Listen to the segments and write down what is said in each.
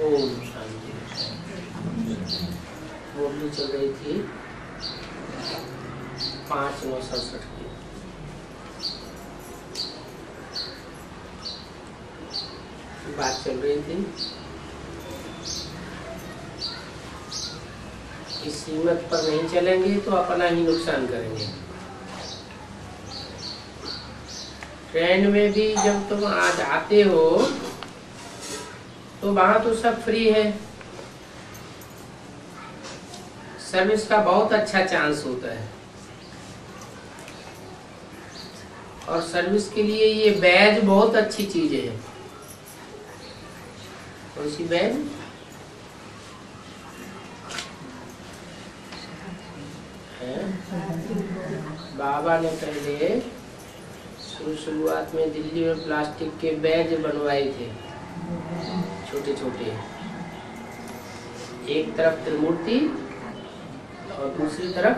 ओम शांति। मुरली चल रही थी 5/9/67 की। बात चल रही थी कि सीमत पर नहीं चलेंगे तो अपना ही नुकसान करेंगे। ट्रेन में भी जब तुम आज आते हो तो वहां तो सब फ्री है, सर्विस का बहुत अच्छा चांस होता है, और सर्विस के लिए ये बैज बहुत अच्छी चीज है। कौन सी बैज? बाबा ने पहले शुरुआत में दिल्ली में प्लास्टिक के बैज बनवाए थे, छोटे छोटे, एक तरफ त्रिमूर्ति और दूसरी तरफ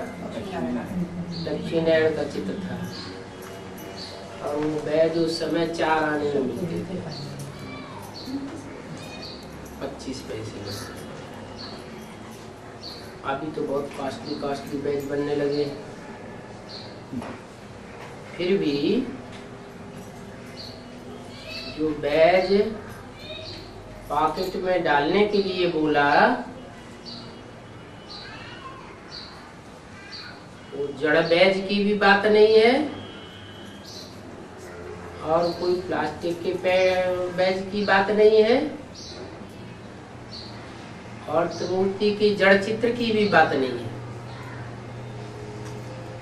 लक्ष्मीनारायण का चित्र था, और वो बैज उस समय 4 आने में मिलते थे, 25 पैसे में। अभी तो बहुत कॉस्टली बैज बनने लगे। फिर भी जो बैज पॉकेट में डालने के लिए बोला, वो जड़ बैज की भी बात नहीं है और कोई प्लास्टिक के बैज की बात नहीं है और त्रिमूर्ति की जड़ चित्र की भी बात नहीं है।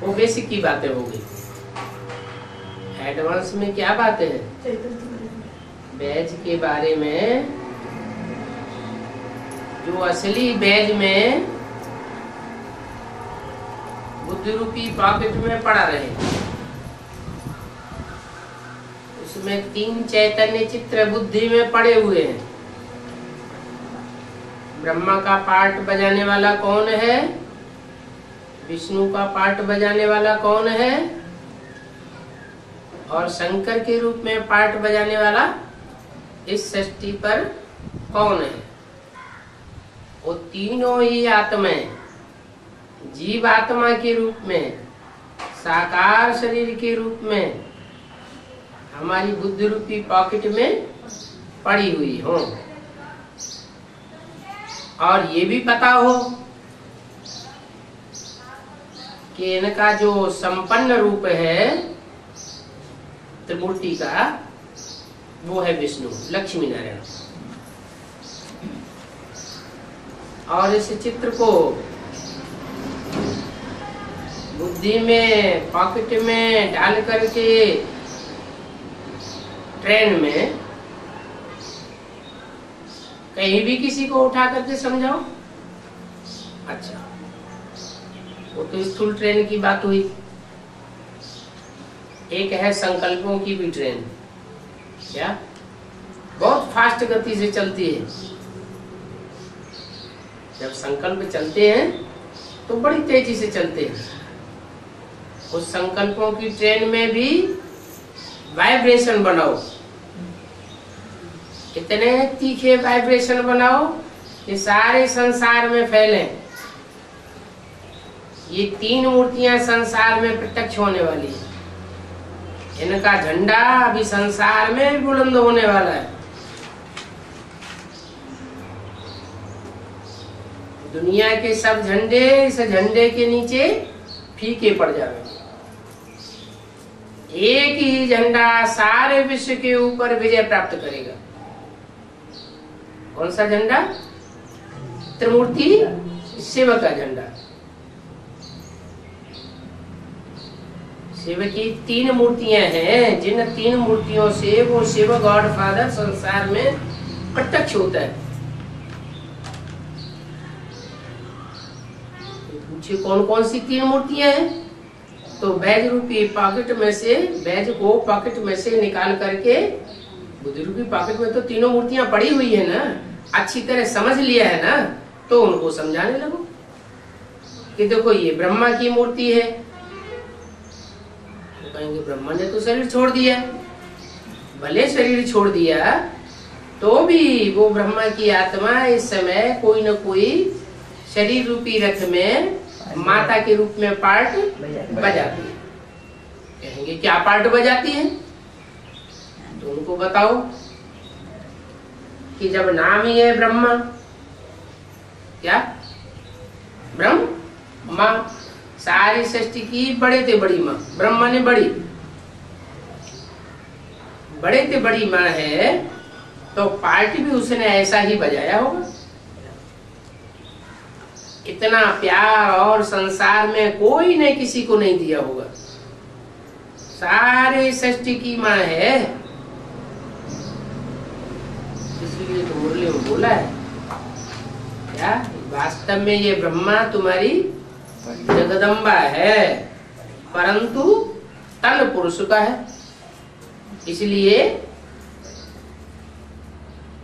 वो बेसिक की बातें हो गई। एडवांस में क्या बातें है? बैज के बारे में, जो असली बैज में बुद्धि रूपी पॉकेट में पड़ा रहे, उसमें 3 चैतन्य चित्र बुद्धि में पड़े हुए हैं। ब्रह्मा का पार्ट बजाने वाला कौन है? विष्णु का पार्ट बजाने वाला कौन है? और शंकर के रूप में पार्ट बजाने वाला इस सृष्टि पर कौन है? वो तीनों ही आत्माएं जीव आत्मा के रूप में, साकार शरीर के रूप में हमारी बुद्धि रूपी पॉकेट में पड़ी हुई हो, और ये भी पता हो कि इनका जो संपन्न रूप है त्रिमूर्ति का, वो है विष्णु, लक्ष्मी नारायण। और इस चित्र को बुद्धि में पॉकेट में डाल करके ट्रेन में कहीं भी किसी को उठा करके समझाओ। अच्छा, वो तो स्थूल ट्रेन की बात हुई। एक है संकल्पों की भी ट्रेन, क्या बहुत फास्ट गति से चलती है। जब संकल्प चलते हैं तो बड़ी तेजी से चलते हैं। उस संकल्पों की ट्रेन में भी वाइब्रेशन बनाओ, इतने तीखे वाइब्रेशन बनाओ कि सारे संसार में फैले। ये 3 मूर्तियां संसार में प्रत्यक्ष होने वाली है। इनका झंडा अभी संसार में बुलंद होने वाला है। दुनिया के सब झंडे इस झंडे के नीचे फीके पड़ जाएंगे। एक ही झंडा सारे विश्व के ऊपर विजय प्राप्त करेगा। कौन सा झंडा? त्रिमूर्ति शिव का झंडा। शिव की 3 मूर्तियां हैं, जिन 3 मूर्तियों से वो शिव गॉड फादर संसार में प्रत्यक्ष होता है। पूछे कौन कौन सी 3 मूर्तियां हैं? तो बैज रूपी पॉकेट में से, बैज को पॉकेट में से निकाल करके, बुद्धि रूपी पॉकेट में तो तीनों मूर्तियां पड़ी हुई है ना, अच्छी तरह समझ लिया है ना, तो उनको समझाने लगो कि देखो ये ब्रह्मा की मूर्ति है। तो कहेंगे ब्रह्मा ने तो शरीर छोड़ दिया। भले शरीर छोड़ दिया, तो भी वो ब्रह्मा की आत्मा इस समय कोई न कोई शरीर रूपी रथ में माता के रूप में पार्ट बजाती है। कहेंगे क्या पार्ट बजाती है? तो उनको बताओ कि जब नाम ही है ब्रह्मा, क्या ब्रह्म माँ, सारी सृष्टि की बड़े ते बड़ी माँ, ब्रह्मा ने बड़ी, बड़े ते बड़ी माँ है, तो पार्ट भी उसने ऐसा ही बजाया होगा। इतना प्यार और संसार में कोई ने किसी को नहीं दिया होगा। सारे सृष्टि की माँ है, इसलिए तो मुरली में बोला है क्या वास्तव में ये ब्रह्मा तुम्हारी जगदम्बा है, परंतु तन पुरुष का है। इसलिए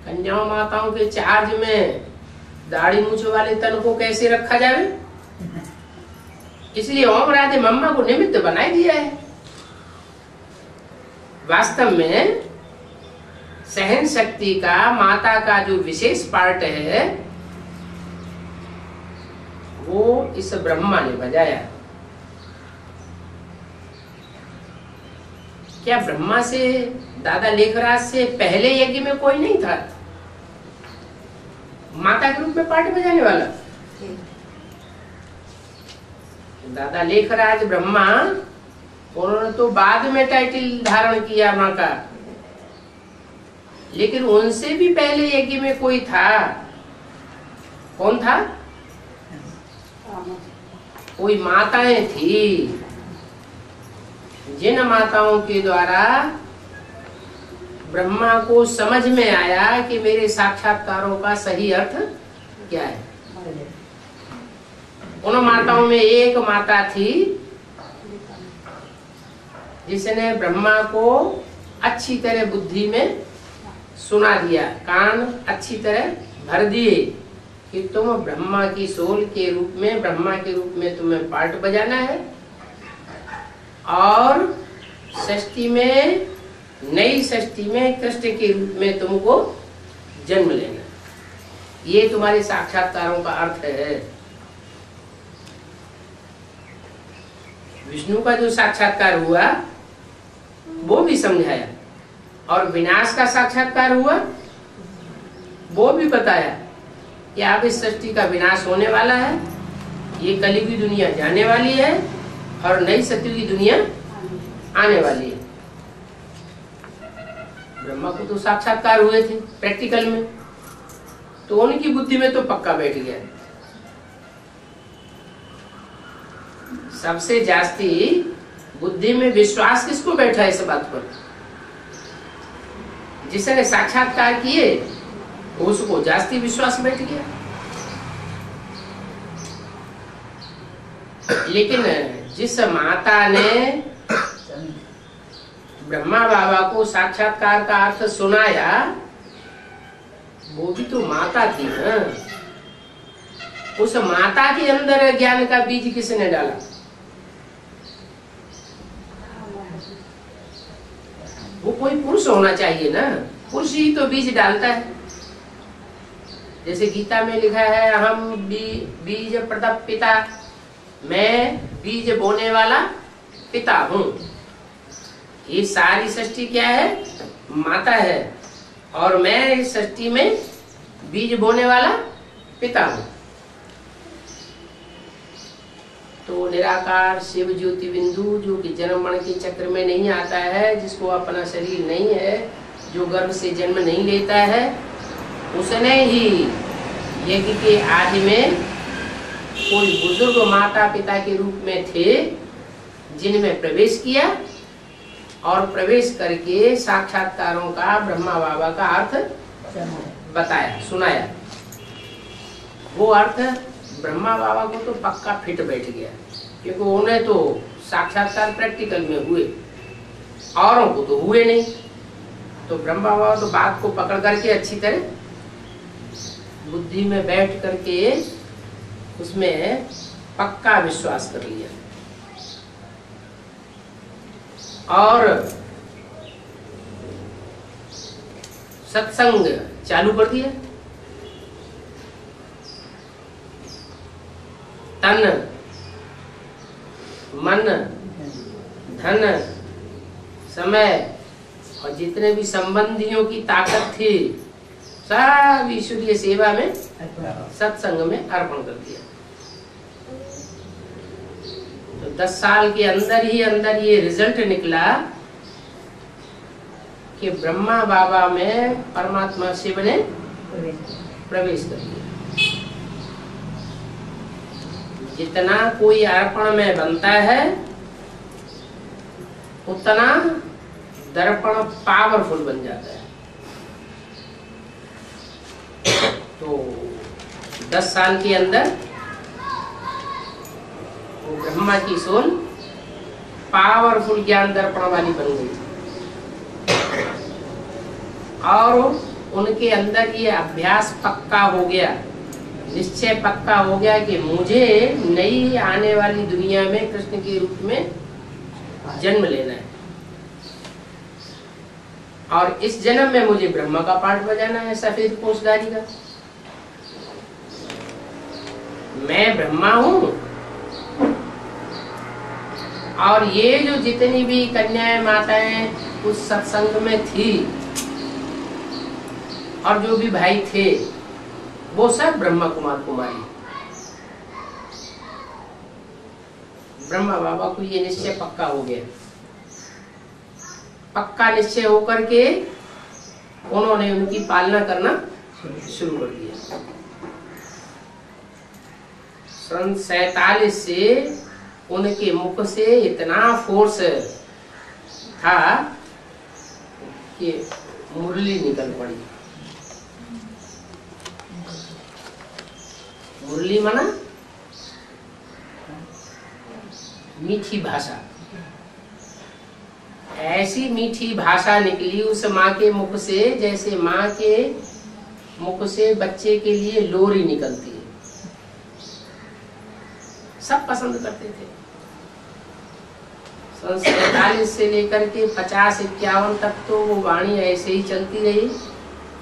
कन्याओं माताओं के चार्ज में दाढ़ी मूछ वाले तन को कैसे रखा जाए, इसलिए ओम राधे मम्मा को निमित्त बनाई दिया है। वास्तव में सहन शक्ति का माता का जो विशेष पार्ट है वो इस ब्रह्मा ने बजाया। क्या ब्रह्मा से दादा लेखराज से पहले यज्ञ में कोई नहीं था माता के रूप में पार्ट बजाने वाला? दादा लेखराज ब्रह्मा, उन्होंने तो बाद में टाइटल धारण किया माँ का, लेकिन उनसे भी पहले यज्ञ में कोई था। कौन था? कोई माताएं थी, जिन माताओं के द्वारा ब्रह्मा को समझ में आया कि मेरे साक्षात्कारों का सही अर्थ क्या है। उन माताओं में एक माता थी जिसने ब्रह्मा को अच्छी तरह बुद्धि में सुना दिया, कान अच्छी तरह भर दिए कि तुम ब्रह्मा की सोल के रूप में, ब्रह्मा के रूप में तुम्हें पार्ट बजाना है और षष्ठी में, नई षष्ठी में कृष्ण के रूप में तुमको जन्म लेना। ये तुम्हारे साक्षात्कारों का अर्थ है। विष्णु का जो साक्षात्कार हुआ वो भी समझाया, और विनाश का साक्षात्कार हुआ वो भी बताया कि अब इस सृष्टि का विनाश होने वाला है, ये कलयुगी दुनिया जाने वाली है और नई सतयुगी दुनिया आने वाली है। ब्रह्मा को तो साक्षात्कार हुए थे प्रैक्टिकल में, तो उनकी बुद्धि में तो पक्का बैठ गया। सबसे जास्ती बुद्धि में विश्वास किसको बैठा है इस बात पर? जिसने साक्षात्कार किए उसको जास्ती विश्वास बैठ गया। लेकिन जिस माता ने ब्रह्मा बाबा को साक्षात्कार का अर्थ सुनाया वो भी तो माता थी ना। उस माता के अंदर ज्ञान का बीज किसने डाला? वो कोई पुरुष होना चाहिए ना, पुरुष ही तो बीज डालता है। जैसे गीता में लिखा है अहम बीज प्रदप पिता, मैं बीज बोने वाला पिता हूँ। ये सारी सृष्टि क्या है? माता है, और मैं इस सृष्टि में बीज बोने वाला पिता हूँ। तो निराकार शिव ज्योति बिंदु जो कि जन्म मरण के चक्र में नहीं आता है, जिसको अपना शरीर नहीं है, जो गर्भ से जन्म नहीं लेता है, उसने ही यज्ञ के आदि में कोई बुजुर्ग माता पिता के रूप में थे जिनमें प्रवेश किया और प्रवेश करके साक्षात्कारों का ब्रह्मा बाबा का अर्थ बताया, सुनाया। वो अर्थ ब्रह्मा बाबा को तो पक्का फिट बैठ गया, क्योंकि उन्हें तो साक्षात्कार प्रैक्टिकल में हुए, औरों को तो हुए नहीं। तो ब्रह्मा बाबा तो बात को पकड़ करके अच्छी तरह बुद्धि में बैठ करके उसमें पक्का विश्वास कर लिया। और सत्संग चालू कर दिया। तन, मन, धन, समय और जितने भी संबंधियों की ताकत थी सब ईश्वरीय सेवा में, सत्संग में अर्पण कर दिया। तो 10 साल के अंदर ही अंदर ये रिजल्ट निकला कि ब्रह्मा बाबा में परमात्मा शिव ने प्रवेश कर दिया। जितना कोई अर्पण में बनता है उतना दर्पण पावरफुल बन जाता है। तो 10 साल के अंदर वो ब्रह्मा की सोल पावरफुल ज्ञान दर्पण वाली बन गई और उनके अंदर ये अभ्यास पक्का हो गया, निश्चय पक्का हो गया कि मुझे नई आने वाली दुनिया में कृष्ण के रूप में जन्म लेना है और इस जन्म में मुझे ब्रह्मा का पाठ बजाना है, सफेद पोंछधारी का। मैं ब्रह्मा हूं और ये जो जितनी भी कन्याएं माताएं उस सत्संग में थी और जो भी भाई थे वो सब ब्रह्मा कुमार कुमारी। ब्रह्मा बाबा को ये निश्चय पक्का हो गया। पक्का निश्चय होकर के उन्होंने उनकी पालना करना शुरू कर दिया। सन 47 से उनके मुख से इतना फोर्स था कि मुरली निकल पड़ी। मुरली माना मीठी भाषा। ऐसी मीठी भाषा निकली उस माँ के मुख से जैसे माँ के मुख से बच्चे के लिए लोरी निकलती है। सब पसंद करते थे। सन 47 से लेकर के 50-51 तक तो वो वाणी ऐसे ही चलती रही,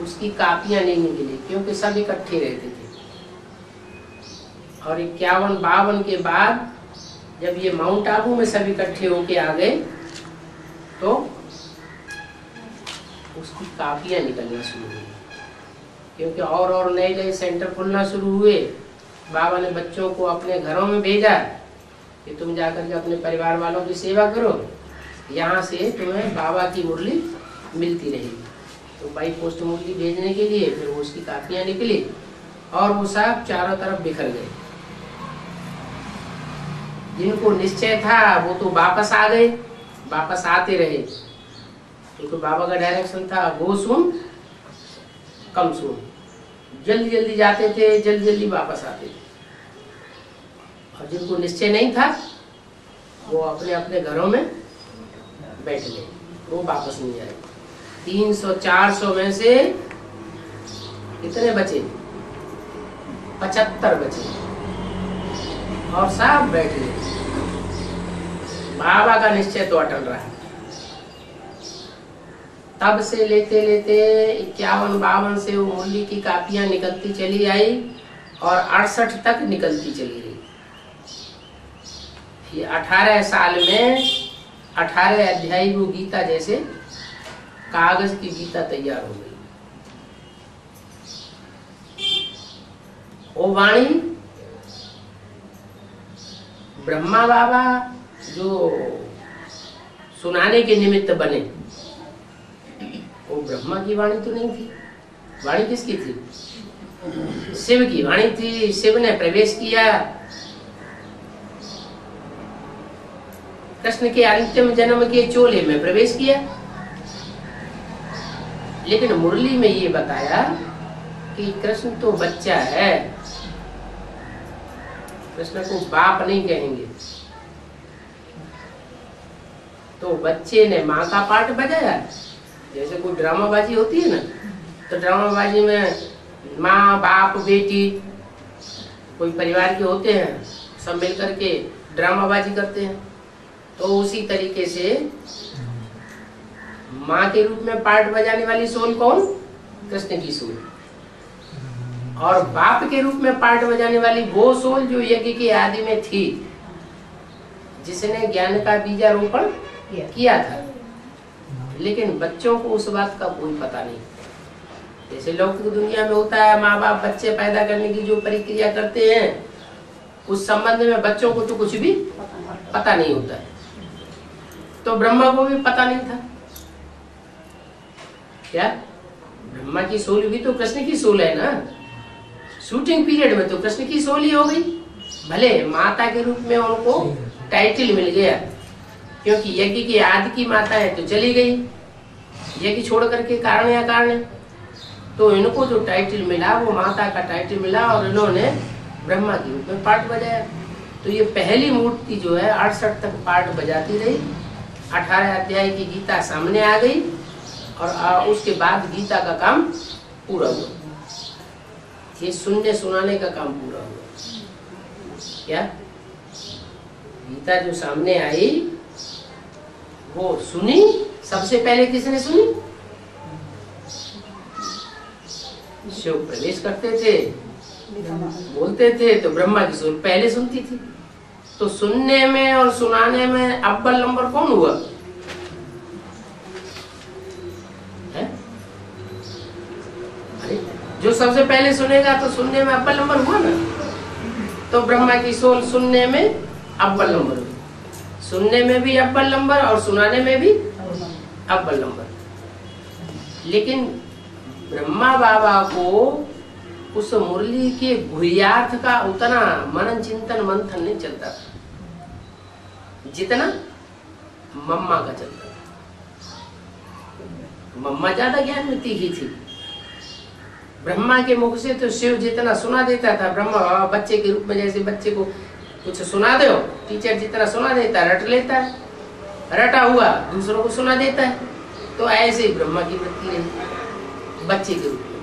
उसकी कापियां नहीं निकली क्योंकि सब इकट्ठे रहते थे। और 51-52 के बाद जब ये माउंट आबू में सब इकट्ठे होके आ गए तो उसकी कापियां निकलना शुरू हुई क्योंकि और नए नए सेंटर खुलना शुरू हुए। बाबा ने बच्चों को अपने घरों में भेजा कि तुम जाकर के अपने परिवार वालों की सेवा करो, यहाँ से तुम्हें बाबा की मुरली मिलती रहेगी। तो बाई पोस्ट मुरली भेजने के लिए फिर उसकी कापियां निकली और वो सब चारों तरफ बिखर गए। जिनको निश्चय था वो तो वापस आ गए, वापस आते रहे क्योंकि बाबा का डायरेक्शन था गो सुन कम सुन। जल्दी जल्दी जाते थे, जल्दी जल्दी वापस आते थे। और जिनको निश्चय नहीं था वो अपने अपने घरों में बैठ गए, वो वापस नहीं आए। 300-400 में से कितने बचे? 75 बचे और सब बैठ गए। बाबा का निश्चय तो अटल रहा। तब से लेते लेते 51-52 से वो मुरली की कापियां निकलती चली आई और 68 तक निकलती चली गई। ये 18 साल में 18 अध्याय वो गीता जैसे कागज की गीता तैयार हो गई। वो वाणी ब्रह्मा बाबा जो सुनाने के निमित्त बने, वो ब्रह्मा की वाणी तो नहीं थी। वाणी किसकी थी? शिव की वाणी थी। शिव ने प्रवेश किया। कृष्ण के अंतिम जन्म के चोले में प्रवेश किया। लेकिन मुरली में ये बताया कि कृष्ण तो बच्चा है, कृष्ण को बाप नहीं कहेंगे। तो बच्चे ने माँ का पार्ट बजाया। जैसे कोई ड्रामाबाजी होती है ना, तो ड्रामाबाजी में माँ बाप बेटी कोई परिवार के होते हैं, सब मिलकर के ड्रामाबाजी करते हैं। तो उसी तरीके से माँ के रूप में पार्ट बजाने वाली सोल कौन? कृष्ण की सोल, और बाप के रूप में पार्ट बजाने वाली वो सोल जो यज्ञ की आदि में थी, जिसने ज्ञान का बीजारोपण किया था। लेकिन बच्चों को उस बात का कोई पता नहीं। जैसे लौकिक दुनिया में होता है, माँ बाप बच्चे पैदा करने की जो प्रक्रिया करते हैं, उस संबंध में बच्चों को तो कुछ भी पता नहीं होता है। तो ब्रह्मा को भी पता नहीं था। क्या ब्रह्मा की सोल भी तो कृष्ण की सोल है ना। शूटिंग पीरियड में तो कृष्ण की सोल ही हो गई। भले माता के रूप में उनको टाइटल मिल गया, क्योंकि यज्ञ की आदि की माता है तो चली गई, यज्ञ छोड़ करके कारण या कारण, तो इनको जो टाइटल मिला वो माता का टाइटल मिला, और इन्होंने ब्रह्मा के रूप में पार्ट बजाया। तो ये पहली मूर्ति जो है 68 तक पार्ट बजाती रही। 18 अध्याय की गीता सामने आ गई, और उसके बाद गीता का काम पूरा हुआ। ये सुनने सुनाने का काम पूरा हुआ। क्या गीता जो सामने आई वो सुनी, सबसे पहले किसने सुनी? शिव प्रवेश करते थे, बोलते थे, तो ब्रह्मा की सोल पहले सुनती थी। तो सुनने में और सुनाने में अव्वल नंबर कौन हुआ है? अरे जो सबसे पहले सुनेगा तो सुनने में अव्वल नंबर हुआ ना। तो ब्रह्मा की सोल सुनने में अव्वल नंबर हुई, सुनने में भी अव्वल नंबर और सुनाने में भी अव्वल नंबर। लेकिन ब्रह्मा बाबा को उस मुरली के गुह्यार्थ का उतना मनन चिंतन मंथन नहीं चलता जितना मम्मा का चलता। मम्मा ज्यादा ज्ञान में तीखी थी। ब्रह्मा के मुख से तो शिव जितना सुना देता था, ब्रह्मा बच्चे के रूप में, जैसे बच्चे को कुछ सुना दो, टीचर जितना सुना देता है रट लेता है, रटा हुआ दूसरों को सुना देता है। तो ऐसे ही ब्रह्मा की वृत्ति रही बच्चे के रूप में।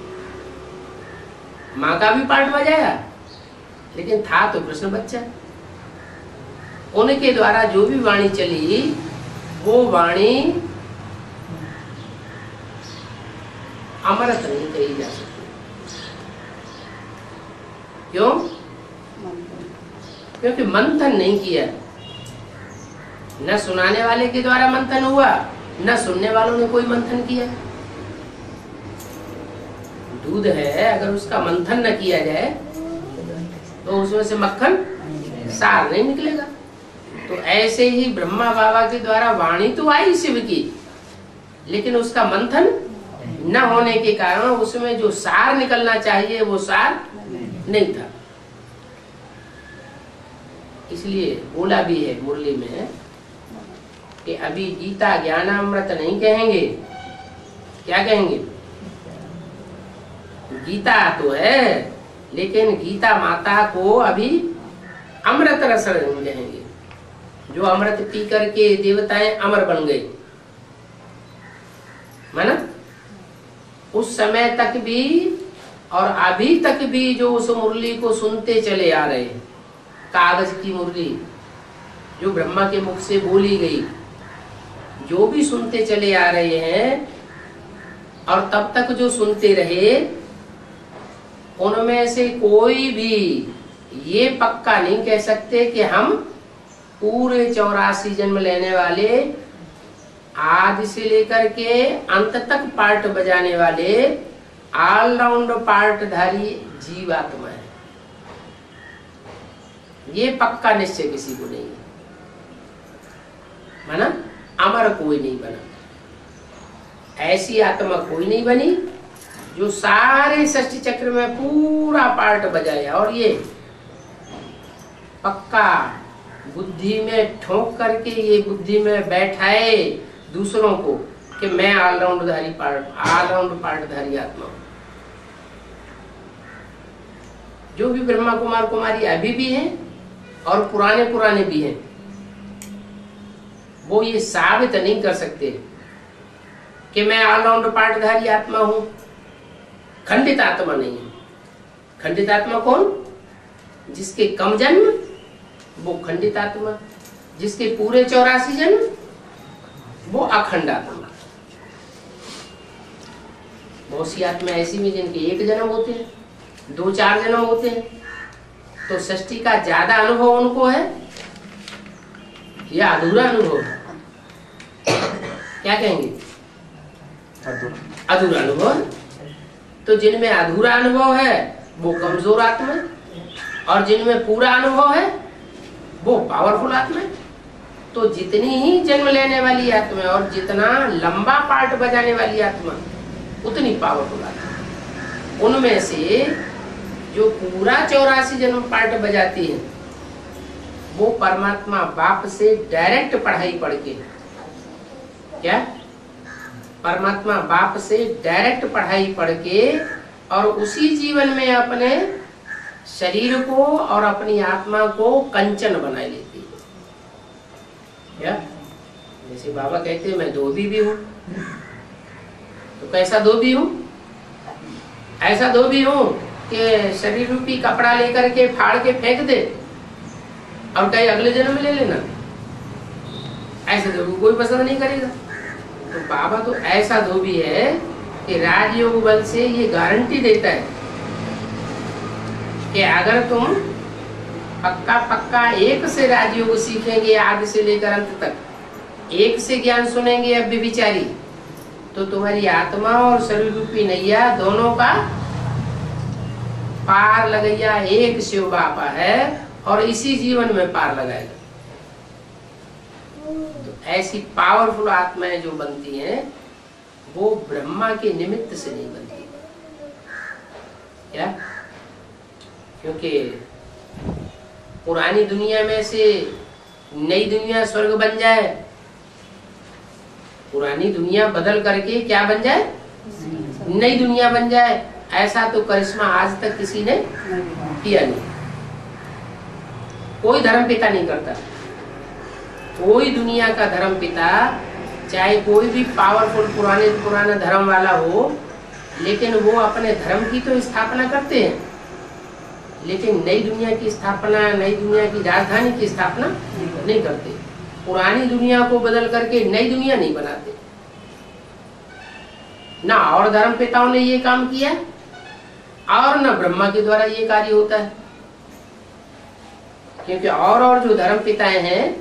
माँ का भी पार्ट बजाया, लेकिन था तो कृष्ण बच्चा। उनके द्वारा जो भी वाणी चली वो वाणी अमृत नहीं कही जा सकती। क्यों? क्योंकि मंथन नहीं किया। न सुनाने वाले के द्वारा मंथन हुआ, न सुनने वालों ने कोई मंथन किया। दूध है, अगर उसका मंथन न किया जाए तो उसमें से मक्खन सार नहीं निकलेगा। तो ऐसे ही ब्रह्मा बाबा के द्वारा वाणी तो आई शिव की, लेकिन उसका मंथन न होने के कारण उसमें जो सार निकलना चाहिए वो सार नहीं था। इसलिए बोला भी है मुरली में कि अभी गीता ज्ञानामृत नहीं कहेंगे। क्या कहेंगे? गीता तो है, लेकिन गीता माता को अभी अमृत रस नहीं कहेंगे। जो अमृत पी करके देवताएं अमर बन गए, माना उस समय तक भी और अभी तक भी जो उस मुरली को सुनते चले आ रहे हैं, कागज की मुरली जो ब्रह्मा के मुख से बोली गई, जो भी सुनते चले आ रहे हैं, और तब तक जो सुनते रहे, उनमें से कोई भी ये पक्का नहीं कह सकते कि हम पूरे 84 जन्म लेने वाले, आदि से लेकर के अंत तक पार्ट बजाने वाले ऑलराउंड पार्टधारी जीवात्मा है। ये पक्का निश्चय किसी को नहीं है, माना अमर कोई नहीं बना। ऐसी आत्मा कोई नहीं बनी जो सारे सृष्टि चक्र में पूरा पार्ट बजाया और ये पक्का बुद्धि में ठोक करके ये बुद्धि में बैठाए दूसरों को कि मैं ऑलराउंड पार्टधारी आत्मा हूं। जो भी ब्रह्मा कुमार कुमारी अभी भी हैं और पुराने भी हैं, वो ये साबित नहीं कर सकते कि मैं ऑलराउंड पार्टधारी आत्मा हूं। खंडित आत्मा नहीं है। खंडित आत्मा कौन? जिसके कम जन्म वो खंडित आत्मा, जिसके पूरे 84 जन्म वो अखंड आत्मा। बहुत सी आत्मा ऐसी भी जिनके 1 जन्म होते हैं, 2-4 जन्म होते हैं, तो सृष्टि का ज्यादा अनुभव उनको है या अधूरा अनुभव है? क्या कहेंगे? अधूरा अनुभव है। तो जिनमें अधूरा अनुभव है वो कमजोर आत्मा है, और जिनमें पूरा अनुभव है वो पावरफुल आत्मा है। तो जितनी ही जन्म लेने वाली आत्मा और जितना लंबा पार्ट बजाने वाली आत्मा उतनी पावरफुल आत्मा। उनमें से जो पूरा 84 जन्म पार्ट बजाती है वो परमात्मा बाप से डायरेक्ट पढ़ाई पढ़ के, क्या परमात्मा बाप से डायरेक्ट पढ़ाई पढ़ के और उसी जीवन में अपने शरीर को और अपनी आत्मा को कंचन बना लेती है। क्या जैसे बाबा कहते हैं मैं धोबी भी हूँ, तो कैसा धोबी हूँ? ऐसा धोबी हूँ कि शरीर रूपी कपड़ा लेकर के फाड़ के फेंक दे और कहीं अगले जन्म में ले लेना। ऐसे धोबी कोई पसंद नहीं करेगा। तो बाबा तो ऐसा धोबी है कि राजयोग बल से ये गारंटी देता है कि अगर तुम पक्का 1 से राजयोग सीखेंगे आदि से लेकर अंत तक, 1 से ज्ञान सुनेंगे अब विचारी, तो तुम्हारी आत्मा और शरीर रूपी नैया दोनों का पार लगैया एक शिव बापा है और इसी जीवन में पार लगाएगा। तो ऐसी पावरफुल आत्माएं जो बनती हैं वो ब्रह्मा के निमित्त से नहीं बनती। क्या? क्योंकि पुरानी दुनिया में से नई दुनिया स्वर्ग बन जाए, पुरानी दुनिया बदल करके क्या बन जाए? नई दुनिया बन जाए, ऐसा तो करिश्मा आज तक किसी ने किया नहीं। कोई धर्म पिता नहीं करता। कोई दुनिया का धर्म पिता, चाहे कोई भी पावरफुल पुराना धर्म वाला हो, लेकिन वो अपने धर्म की तो स्थापना करते हैं, लेकिन नई दुनिया की स्थापना, नई दुनिया की राजधानी की स्थापना नहीं करते। पुरानी दुनिया को बदल करके नई दुनिया नहीं बनाते ना। और धर्म पिताओं ने ये काम किया और न ब्रह्मा के द्वारा ये कार्य होता है। क्योंकि और जो धर्म पिताएं हैं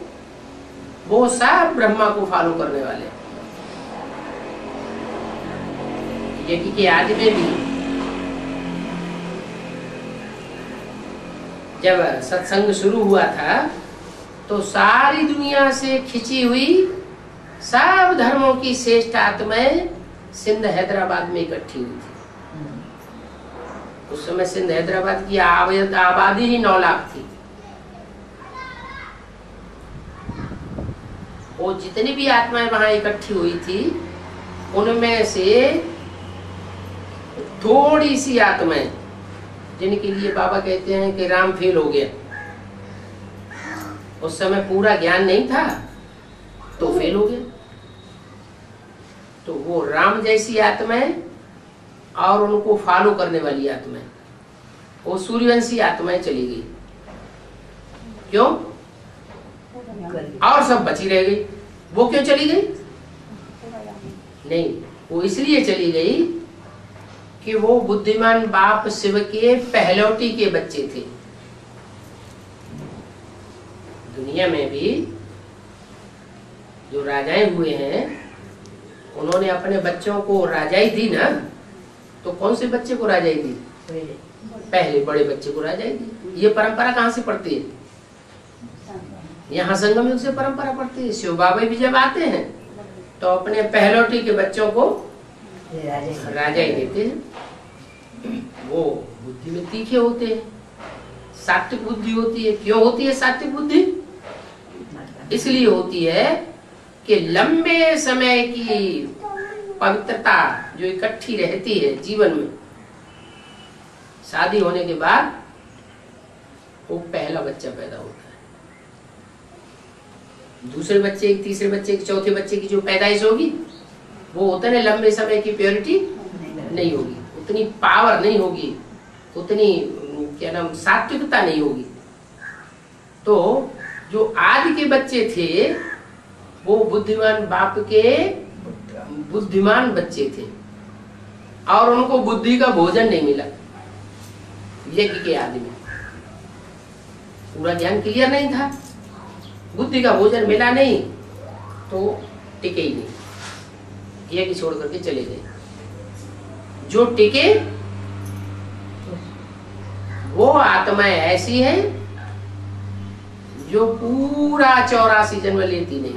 वो सब ब्रह्मा को फॉलो करने वाले। यज्ञ के आदि में भी जब सत्संग शुरू हुआ था तो सारी दुनिया से खिंची हुई सब धर्मों की श्रेष्ठ आत्माएं सिंध हैदराबाद में इकट्ठी हुई थी। उस समय सिंध हैदराबाद की आबादी ही 9 लाख थी। वो जितनी भी आत्माएं वहां इकट्ठी हुई थी उनमें से थोड़ी सी आत्माएं जिनके लिए बाबा कहते हैं कि राम फेल हो गया। उस समय पूरा ज्ञान नहीं था तो फेल हो गया। तो वो राम जैसी आत्माएं और उनको फॉलो करने वाली आत्माएं, वो सूर्यवंशी आत्माएं चली गई। क्यों? और सब बची रह गई। वो क्यों चली गई? नहीं, वो इसलिए चली गई कि वो बुद्धिमान बाप शिव के पहलौटी के बच्चे थे। दुनिया में भी जो राजाएं हुए हैं उन्होंने अपने बच्चों को राजाई दी ना। तो कौन से बच्चे को राजाई दी? पहले बड़े बच्चे को राजाई दी। ये परंपरा कहाँ से पड़ती है? यहाँ संगम युग से परंपरा पड़ती है। शिव बाबा भी जब आते हैं तो अपने पहलौटी के बच्चों को राजाई देते हैं। वो बुद्धि में तीखे होते हैं, सात्विक बुद्धि होती है। क्यों होती है सात्विक बुद्धि? इसलिए होती है कि लंबे समय की पवित्रता जो इकट्ठी रहती है जीवन में, शादी होने के बाद वो पहला बच्चा पैदा होता है। दूसरे बच्चे, तीसरे बच्चे, चौथे बच्चे की जो पैदाइश होगी वो उतने लंबे समय की प्योरिटी नहीं होगी, उतनी पावर नहीं होगी, उतनी क्या नाम सात्विकता नहीं होगी। तो जो आदि के बच्चे थे वो बुद्धिमान बाप के बुद्धिमान बच्चे थे और उनको बुद्धि का भोजन नहीं मिला, यज्ञ के आदि में पूरा ज्ञान क्लियर नहीं था, बुद्धि का भोजन मिला नहीं तो टिके ही नहीं, यज्ञ छोड़ करके चले गए। जो टिके वो आत्माएं ऐसी है जो पूरा 84 जन्म लेती नहीं,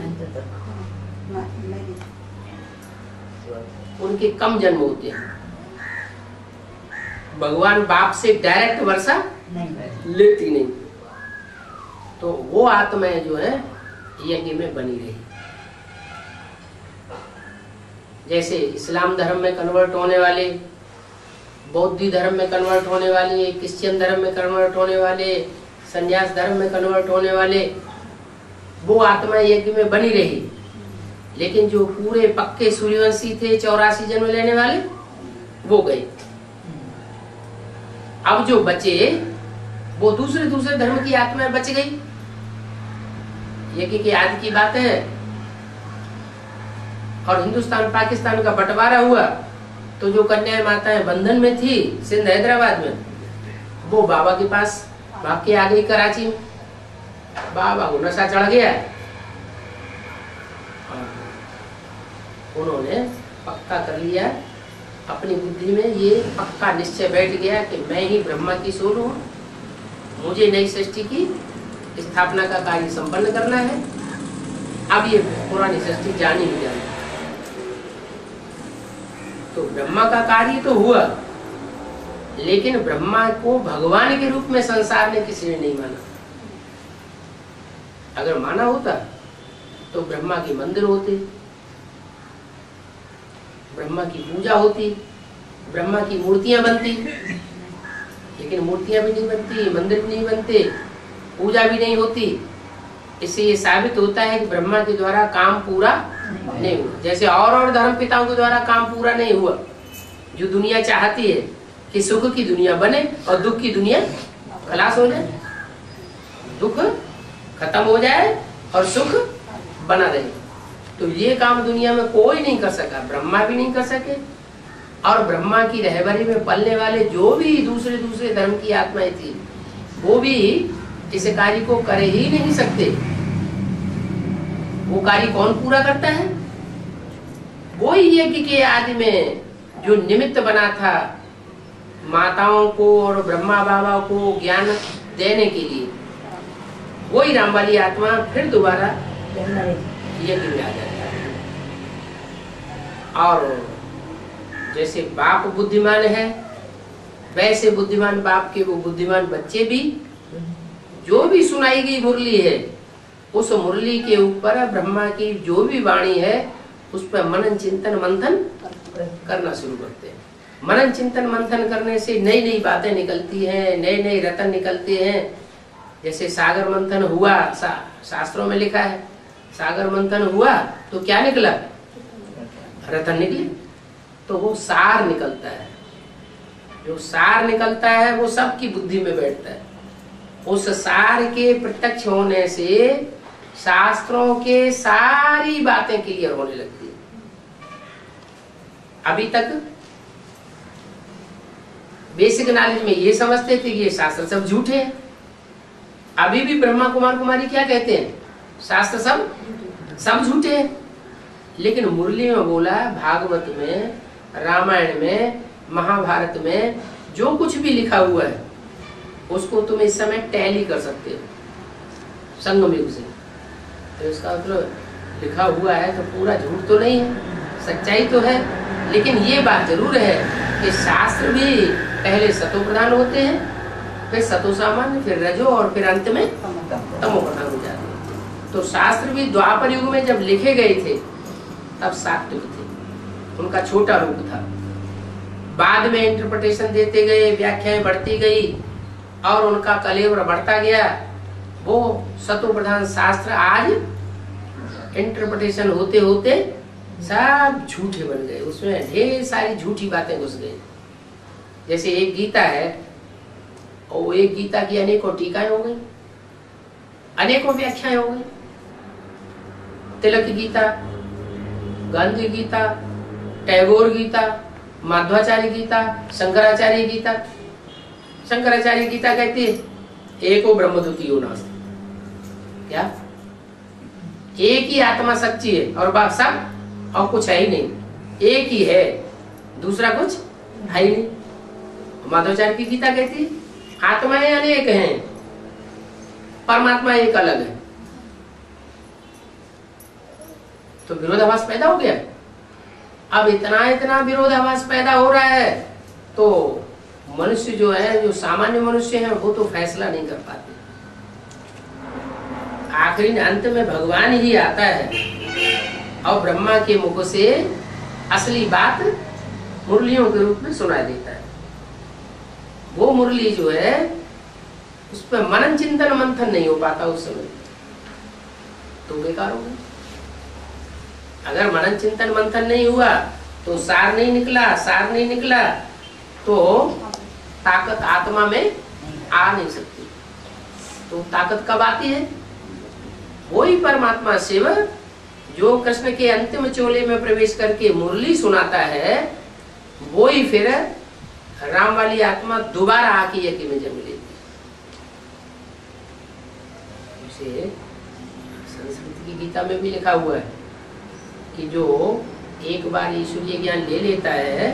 उनके कम जन्म होते हैं। भगवान बाप से डायरेक्ट वर्षा लेती नहीं, तो वो आत्माएं जो है यज्ञ में बनी रही। जैसे इस्लाम धर्म में कन्वर्ट होने वाले, बौद्ध धर्म में कन्वर्ट होने वाले, क्रिश्चियन धर्म में कन्वर्ट होने वाले, संन्यास धर्म में कन्वर्ट होने वाले, वो आत्माएं यज्ञ में बनी रही। लेकिन जो पूरे पक्के सूर्यवंशी थे 84 जन्म लेने वाले, वो गए। अब जो बचे वो दूसरे धर्म की आत्माएं बच गई। यज्ञ की आदि की बात है। और हिंदुस्तान पाकिस्तान का बंटवारा हुआ तो जो कन्याएं माताएं बंधन में थी सिंध हैदराबाद में, वो बाबा के पास भाग के आ गई कराची में। बाबा को नशा चढ़ गया, उन्होंने पक्का कर लिया अपनी बुद्धि में, ये पक्का निश्चय बैठ गया कि मैं ही ब्रह्मा की सोल हूँ, मुझे नई सृष्टि की स्थापना का कार्य संपन्न करना है। अब ये पुरानी सृष्टि जानी नहीं जानी। तो ब्रह्मा का कार्य तो हुआ, लेकिन ब्रह्मा को भगवान के रूप में संसार ने किसी ने नहीं माना। अगर माना होता तो ब्रह्मा के मंदिर होते, ब्रह्मा की पूजा होती, ब्रह्मा की मूर्तियां बनती। लेकिन मूर्तियां भी नहीं बनती, मंदिर भी नहीं बनते, पूजा भी नहीं होती। इससे ये साबित होता है कि ब्रह्मा के द्वारा काम पूरा नहीं हुआ। जैसे और धर्म पिताओं के द्वारा काम पूरा नहीं हुआ। जो दुनिया चाहती है कि सुख की दुनिया बने और दुख की दुनिया खलास हो जाए, दुख खत्म हो जाए और सुख बना रहे, तो ये काम दुनिया में कोई नहीं कर सका। ब्रह्मा भी नहीं कर सके, और ब्रह्मा की रहबरी में पलने वाले जो भी दूसरे धर्म की आत्माएं थी, वो भी इस कार्य को कर ही नहीं सकते। वो कार्य कौन पूरा करता है? वो ही यज्ञ के आदि में जो निमित्त बना था माताओं को और ब्रह्मा बाबा को ज्ञान देने के लिए, वही राम वाली आत्मा फिर दोबारा यज्ञ में आ जाता है। और जैसे बाप बुद्धिमान है, वैसे बुद्धिमान बाप के वो बुद्धिमान बच्चे भी, जो भी सुनाई गई मुरली है, उस मुरली के ऊपर ब्रह्मा की जो भी वाणी है उस पर मनन चिंतन मंथन करना शुरू करते हैं। मनन चिंतन मंथन करने से नई नई बातें निकलती हैं, नए नए रतन निकलते हैं। जैसे सागर मंथन हुआ, शास्त्रों में लिखा है, सागर मंथन हुआ तो क्या निकला? रतन निकले। तो वो सार निकलता है, जो सार निकलता है वो सबकी बुद्धि में बैठता है। उस सार के प्रत्यक्ष होने से शास्त्रों के सारी बातें क्लियर होने लगती है। अभी तक बेसिक नॉलेज में ये समझते थे कि ये शास्त्र सब झूठे हैं। अभी भी ब्रह्मा कुमार कुमारी क्या कहते हैं? शास्त्र सब झूठे हैं। लेकिन मुरली में बोला, भागवत में, रामायण में, महाभारत में जो कुछ भी लिखा हुआ है उसको तुम इस समय टैली कर सकते हो संगम युग से। तो इसका मतलब लिखा हुआ है तो पूरा झूठ तो नहीं है, सच्चाई तो है। लेकिन ये बात जरूर है कि शास्त्र भी पहले सतो प्रधान होते हैं, फिर सतो सामान्य, फिर रजो, और फिर अंत में तमो प्रधान हो जाते हैं। तो शास्त्र भी द्वापर युग में जब लिखे गए थे तब सात्विक थे, उनका छोटा रूप था। बाद में इंटरप्रिटेशन देते गए, व्याख्याएं बढ़ती गई और उनका कलेवर बढ़ता गया। वो सतो प्रधान शास्त्र आज इंटरप्रिटेशन होते होते सब झूठे बन गए, उसमें ढेर सारी झूठी बातें घुस गई। जैसे एक गीता है और एक गीता की अनेकों टीकाएं हो गई, अनेकों व्याख्याएं हो गई। तिलक गीता, गांधी गीता, टैगोर गीता, माध्वाचार्य गीता, शंकराचार्य गीता। शंकराचार्य गीता कहती है एको ब्रह्म द्वितीयो नास्ति। क्या? एक ही आत्मा सच्ची है और बाकी सब और कुछ है ही नहीं, एक ही है, दूसरा कुछ है ही नहीं। माधवाचार्य की गीता कहती है आत्माएं अनेक हैं, परमात्मा एक अलग है। तो विरोधाभास पैदा हो गया। अब इतना विरोधाभास पैदा हो रहा है तो मनुष्य जो है, जो सामान्य मनुष्य है, वो तो फैसला नहीं कर पाते। आखिरी अंत में भगवान ही आता है और ब्रह्मा के मुख से असली बात मुरलियों के रूप में सुनाई देता है। वो मुरली जो है उस पर मनन चिंतन मंथन नहीं हो पाता उस समय, तो बेकार हो गया। अगर मनन चिंतन मंथन नहीं हुआ तो सार नहीं निकला तो ताकत आत्मा में आ नहीं सकती। तो ताकत कब आती है? वही परमात्मा शिव जो कृष्ण के अंतिम चोले में प्रवेश करके मुरली सुनाता है, वो ही फिर राम वाली आत्मा दोबारा आके यज्ञ में जन्म लेती है। संस्कृत की गीता में भी लिखा हुआ है कि जो एक बार ईश्वरीय ज्ञान ले लेता है,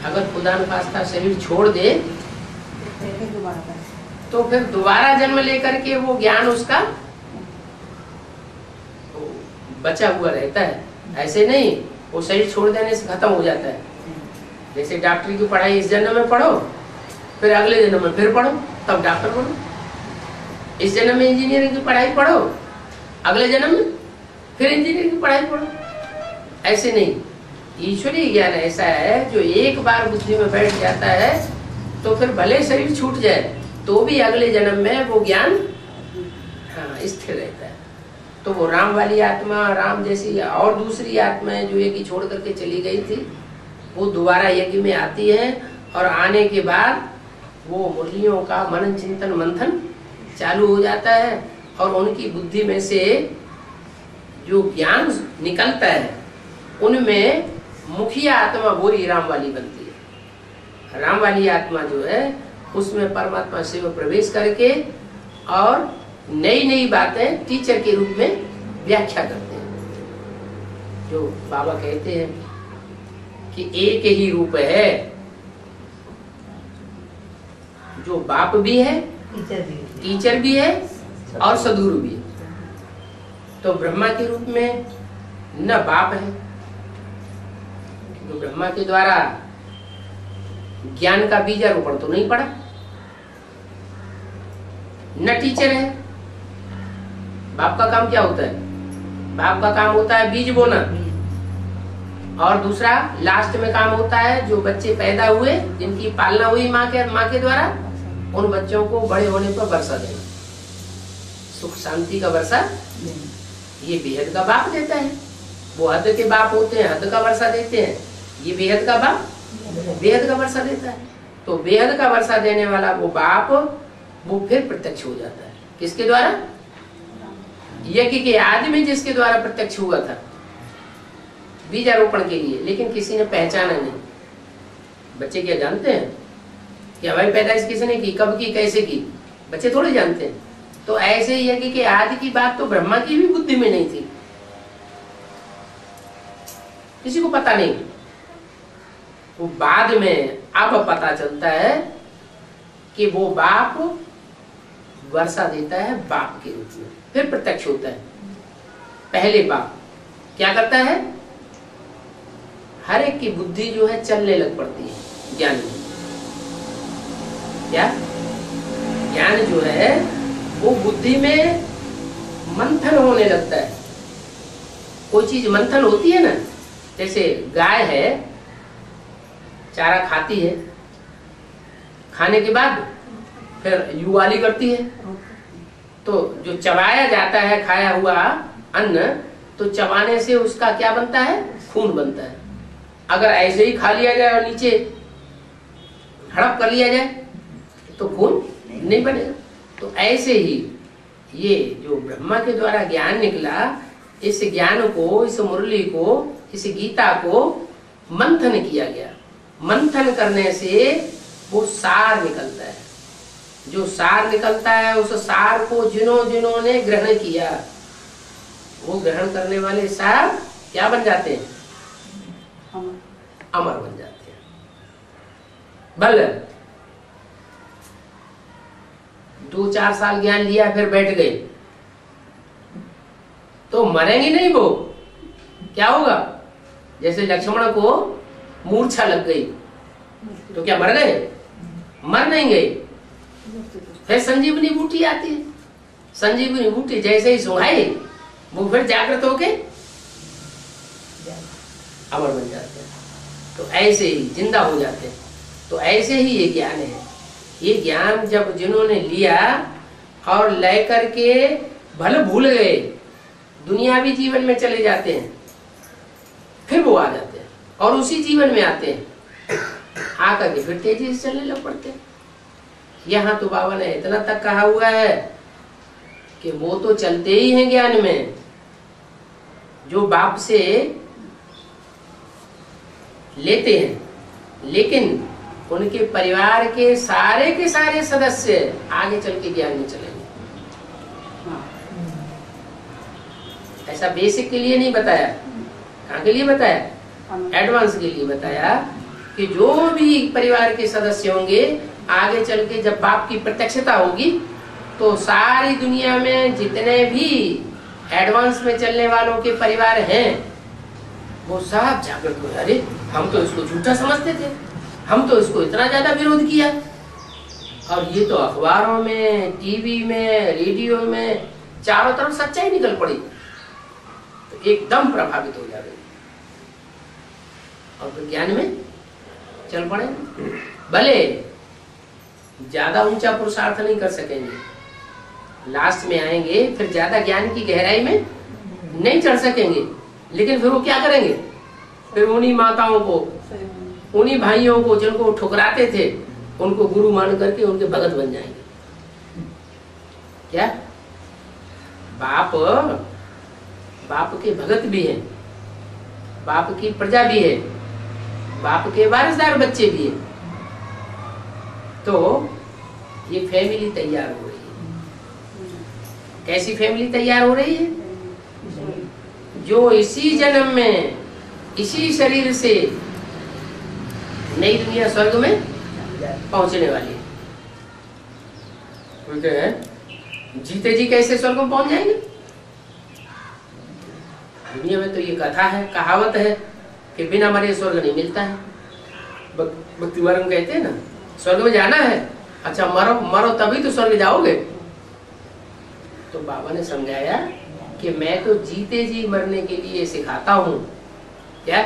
अगर खुदा न खास्ता शरीर छोड़ दे तो फिर दोबारा जन्म लेकर के वो ज्ञान उसका बचा हुआ रहता है। ऐसे नहीं वो शरीर छोड़ देने से खत्म हो जाता है। जैसे डॉक्टरी की पढ़ाई इस जन्म में पढ़ो, फिर अगले जन्म में फिर पढ़ो, तब डॉक्टर बनो। इस जन्म में इंजीनियरिंग की पढ़ाई पढ़ो, अगले जन्म में फिर इंजीनियरिंग की पढ़ाई पढ़ो। ऐसे नहीं, ईश्वरीय ज्ञान ऐसा है जो एक बार बुद्धि में बैठ जाता है तो फिर भले शरीर छूट जाए तो भी अगले जन्म में वो ज्ञान स्थिर रहता है। तो वो राम वाली आत्मा, राम जैसी और दूसरी आत्माएं जो यज्ञ छोड़ करके चली गई थी, वो दोबारा यज्ञ में आती है और आने के बाद वो मुरलियों का मनन चिंतन मंथन चालू हो जाता है और उनकी बुद्धि में से जो ज्ञान निकलता है उनमें मुखिया आत्मा वही राम वाली बनती है। राम वाली आत्मा जो है उसमें परमात्मा शिव प्रवेश करके और नई नई बातें टीचर के रूप में व्याख्या करते हैं। जो बाबा कहते हैं कि एक ही रूप है, जो बाप भी है, टीचर भी है और सदगुरु भी है। तो ब्रह्मा के रूप में न बाप है, तो ब्रह्मा के द्वारा ज्ञान का बीजारोपण तो नहीं पड़ा, न टीचर है। बाप का काम क्या होता है? बाप का काम होता है बीज बोना, और दूसरा लास्ट में काम होता है जो बच्चे पैदा हुए, जिनकी पालना हुई माँ के द्वारा, उन बच्चों को बड़े होने पर वर्षा देना, सुख शांति का वर्षा ये बेहद का बाप देता है। वो हद के बाप होते हैं, हद का वर्षा देते हैं। ये बेहद का बाप बेहद का वर्षा देता है। तो बेहद का वर्षा देने वाला वो बाप वो फिर प्रत्यक्ष हो जाता है। किसके द्वारा? यज्ञ के आदि में जिसके द्वारा प्रत्यक्ष हुआ था बीजारोपण के लिए, लेकिन किसी ने पहचाना नहीं। बच्चे क्या जानते हैं कि हमारी पैदाइश किसने की, कब की, कैसे की? बच्चे थोड़े जानते हैं। तो ऐसे ही यज्ञ के आदि की बात तो ब्रह्मा की भी बुद्धि में नहीं थी, किसी को पता नहीं। वो बाद में अब पता चलता है कि वो बाप वर्षा देता है बाप के रूप में, फिर प्रत्यक्ष होता है। पहले बाप क्या करता है? हर एक की बुद्धि जो है चलने लग पड़ती है ज्ञान में। क्या? ज्ञान जो है वो बुद्धि में मंथन होने लगता है। कोई चीज मंथन होती है ना, जैसे गाय है, चारा खाती है, खाने के बाद फिर युवाली करती है, तो जो चबाया जाता है खाया हुआ अन्न, तो चबाने से उसका क्या बनता है? खून बनता है। अगर ऐसे ही खा लिया जाए और नीचे हड़प कर लिया जाए तो खून नहीं बनेगा। तो ऐसे ही ये जो ब्रह्मा के द्वारा ज्ञान निकला, इस ज्ञान को, इस मुरली को, इस गीता को मंथन किया गया। मंथन करने से वो सार निकलता है। जो सार निकलता है उस सार को जिन्होंने ग्रहण किया, वो ग्रहण करने वाले सार क्या बन जाते हैं? अमर बन जाते हैं। बल 2-4 साल ज्ञान लिया फिर बैठ गए तो मरेंगे नहीं। वो क्या होगा? जैसे लक्ष्मण को मूर्छा लग गई तो क्या मर गए? मर नहीं गए। फिर संजीवनी बूटी आती है, संजीवनी बूटी जैसे ही सुहाई वो फिर जागृत होके अमर बन जाते हैं। तो ऐसे ही जिंदा हो जाते हैं। तो ऐसे ही ये ज्ञान है। ये ज्ञान जब जिन्होंने लिया और लेकर के भले भूल गए, दुनियावी जीवन में चले जाते हैं, फिर वो आ जाते हैं और उसी जीवन में आते हैं, आकर के फिर तेजी से चलने लग पड़ते हैं। यहाँ तो बाबा ने इतना तक कहा हुआ है कि वो तो चलते ही हैं ज्ञान में, जो बाप से लेते हैं, लेकिन उनके परिवार के सारे सदस्य आगे चल के ज्ञान में चलेंगे। ऐसा बेसिक के लिए नहीं बताया, कहाँ के लिए बताया? एडवांस के लिए बताया कि जो भी परिवार के सदस्य होंगे आगे चल के जब बाप की प्रत्यक्षता होगी तो सारी दुनिया में जितने भी एडवांस में चलने वालों के परिवार हैं वो सब जागृत हो। अरे हम तो इसको झूठा समझते थे, हम तो इसको इतना ज्यादा विरोध किया, और ये तो अखबारों में, टीवी में, रेडियो में चारों तरफ सच्चाई निकल पड़ी, तो एकदम प्रभावित हो जाएंगे और फिर ज्ञान में चल पड़े। भले ज्यादा ऊंचा पुरुषार्थ नहीं कर सकेंगे, लास्ट में आएंगे फिर ज्यादा ज्ञान की गहराई में नहीं चढ़ सकेंगे, लेकिन फिर वो क्या करेंगे? फिर उन्हीं माताओं को, उन्हीं भाइयों को जिनको ठुकराते थे उनको गुरु मान करके उनके भगत बन जाएंगे। क्या बाप के भगत भी हैं, बाप की प्रजा भी है, बाप के वारिसदार बच्चे भी हैं। तो ये फैमिली तैयार हो रही है। कैसी फैमिली तैयार हो रही है? जो इसी जन्म में इसी शरीर से नई दुनिया स्वर्ग में पहुंचने वाली है। बोलते हैं जीते जी कैसे स्वर्ग में पहुंच जाएंगे? दुनिया में तो ये कथा है, कहावत है कि बिना मरे स्वर्ग नहीं मिलता है। भक्ति मार्ग कहते हैं ना, स्वर्ग में जाना है, अच्छा मरो तभी तो स्वर्ग जाओगे। तो बाबा ने समझाया कि मैं तो जीते जी मरने के लिए सिखाता हूँ। क्या?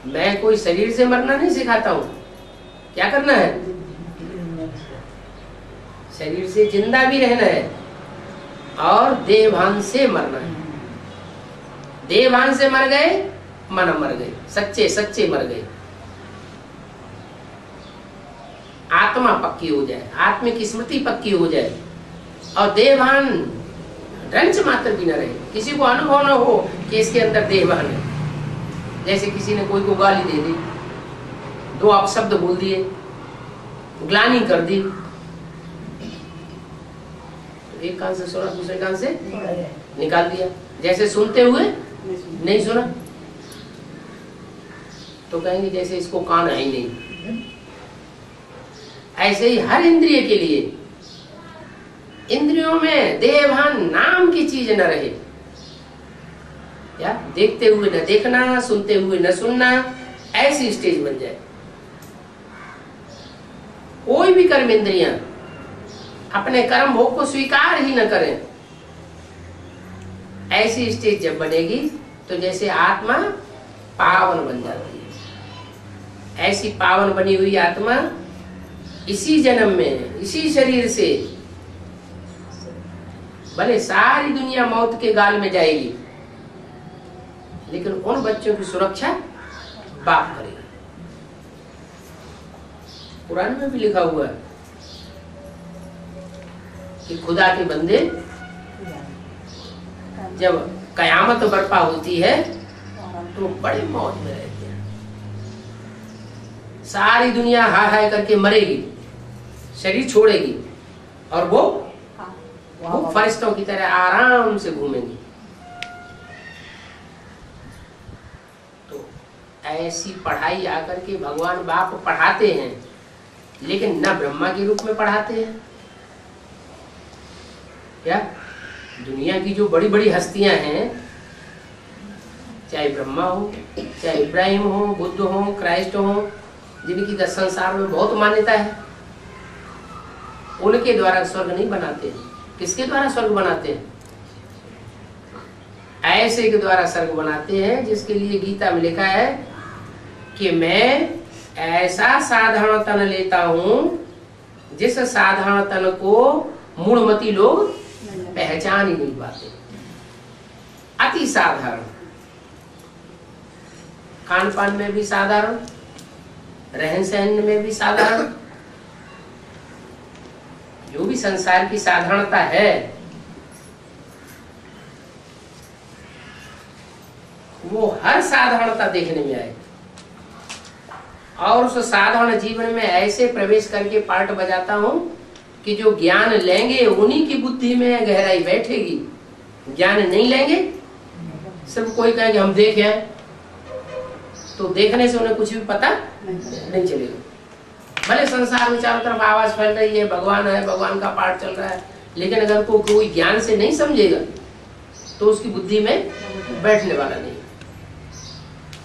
मैं कोई शरीर से मरना नहीं सिखाता हूँ। क्या करना है? शरीर से जिंदा भी रहना है और देहभान से मरना है। देहभान से मर गए, मन मर गए, सच्चे मर गए। आत्मा पक्की हो जाए, आत्मा की स्मृति पक्की हो जाए और देहभान रंच मात्र भी न रहे, किसी को अनुभव न हो कि इसके अंदर देहभान है। जैसे किसी ने कोई को गाली दे दी, 2 अपशब्द बोल दिए, ग्लानि कर दी, तो एक कान से सुना दूसरे कान से निकाल दिया, जैसे सुनते हुए नहीं सुना, तो कहेंगे जैसे इसको कान है ही नहीं। ऐसे ही हर इंद्रिय के लिए, इंद्रियों में देहभान नाम की चीज न रहे। क्या? देखते हुए न देखना, सुनते हुए न सुनना, ऐसी स्टेज बन जाए। कोई भी कर्म इंद्रियां अपने कर्म भोग को स्वीकार ही न करें, ऐसी स्टेज जब बनेगी तो जैसे आत्मा पावन बन जाती है। ऐसी पावन बनी हुई आत्मा इसी जन्म में इसी शरीर से भले सारी दुनिया मौत के गाल में जाएगी, लेकिन उन बच्चों की सुरक्षा बाप करेगा। कुरान में भी लिखा हुआ है कि खुदा के बंदे जब कयामत बर्पा होती है तो बड़े मौज में रहते हैं। सारी दुनिया हाय हाय करके मरेगी, शरीर छोड़ेगी, और वो फरिश्तों की तरह आराम से घूमेंगी। तो ऐसी पढ़ाई आकर के भगवान बाप पढ़ाते हैं, लेकिन न ब्रह्मा के रूप में पढ़ाते हैं। क्या दुनिया की जो बड़ी बड़ी हस्तियां हैं, चाहे ब्रह्मा हो, चाहे इब्राहिम हो, बुद्ध हो, क्राइस्ट हो, जिनकी दस संसार में बहुत मान्यता है, उनके द्वारा स्वर्ग नहीं बनाते हैं। किसके द्वारा स्वर्ग बनाते हैं? ऐसे के द्वारा स्वर्ग बनाते हैं जिसके लिए गीता में लिखा है कि मैं ऐसा साधारण तन लेता हूं जिस साधारण तन को मूढ़मती लोग पहचान ही नहीं पाते। अति साधारण, खान पान में भी साधारण, रहन सहन में भी साधारण, जो भी संसार की साधारणता है वो हर साधारणता देखने में आए, और उस साधारण जीवन में ऐसे प्रवेश करके पार्ट बजाता हूं कि जो ज्ञान लेंगे उन्हीं की बुद्धि में गहराई बैठेगी। ज्ञान नहीं लेंगे, सब कोई कहेंगे हम देखे, तो देखने से उन्हें कुछ भी पता नहीं चलेगा। भले संसार में चारों तरफ आवाज फैल रही है, भगवान है, भगवान का पाठ चल रहा है, लेकिन अगर कोई ज्ञान से नहीं समझेगा तो उसकी बुद्धि में बैठने वाला नहीं।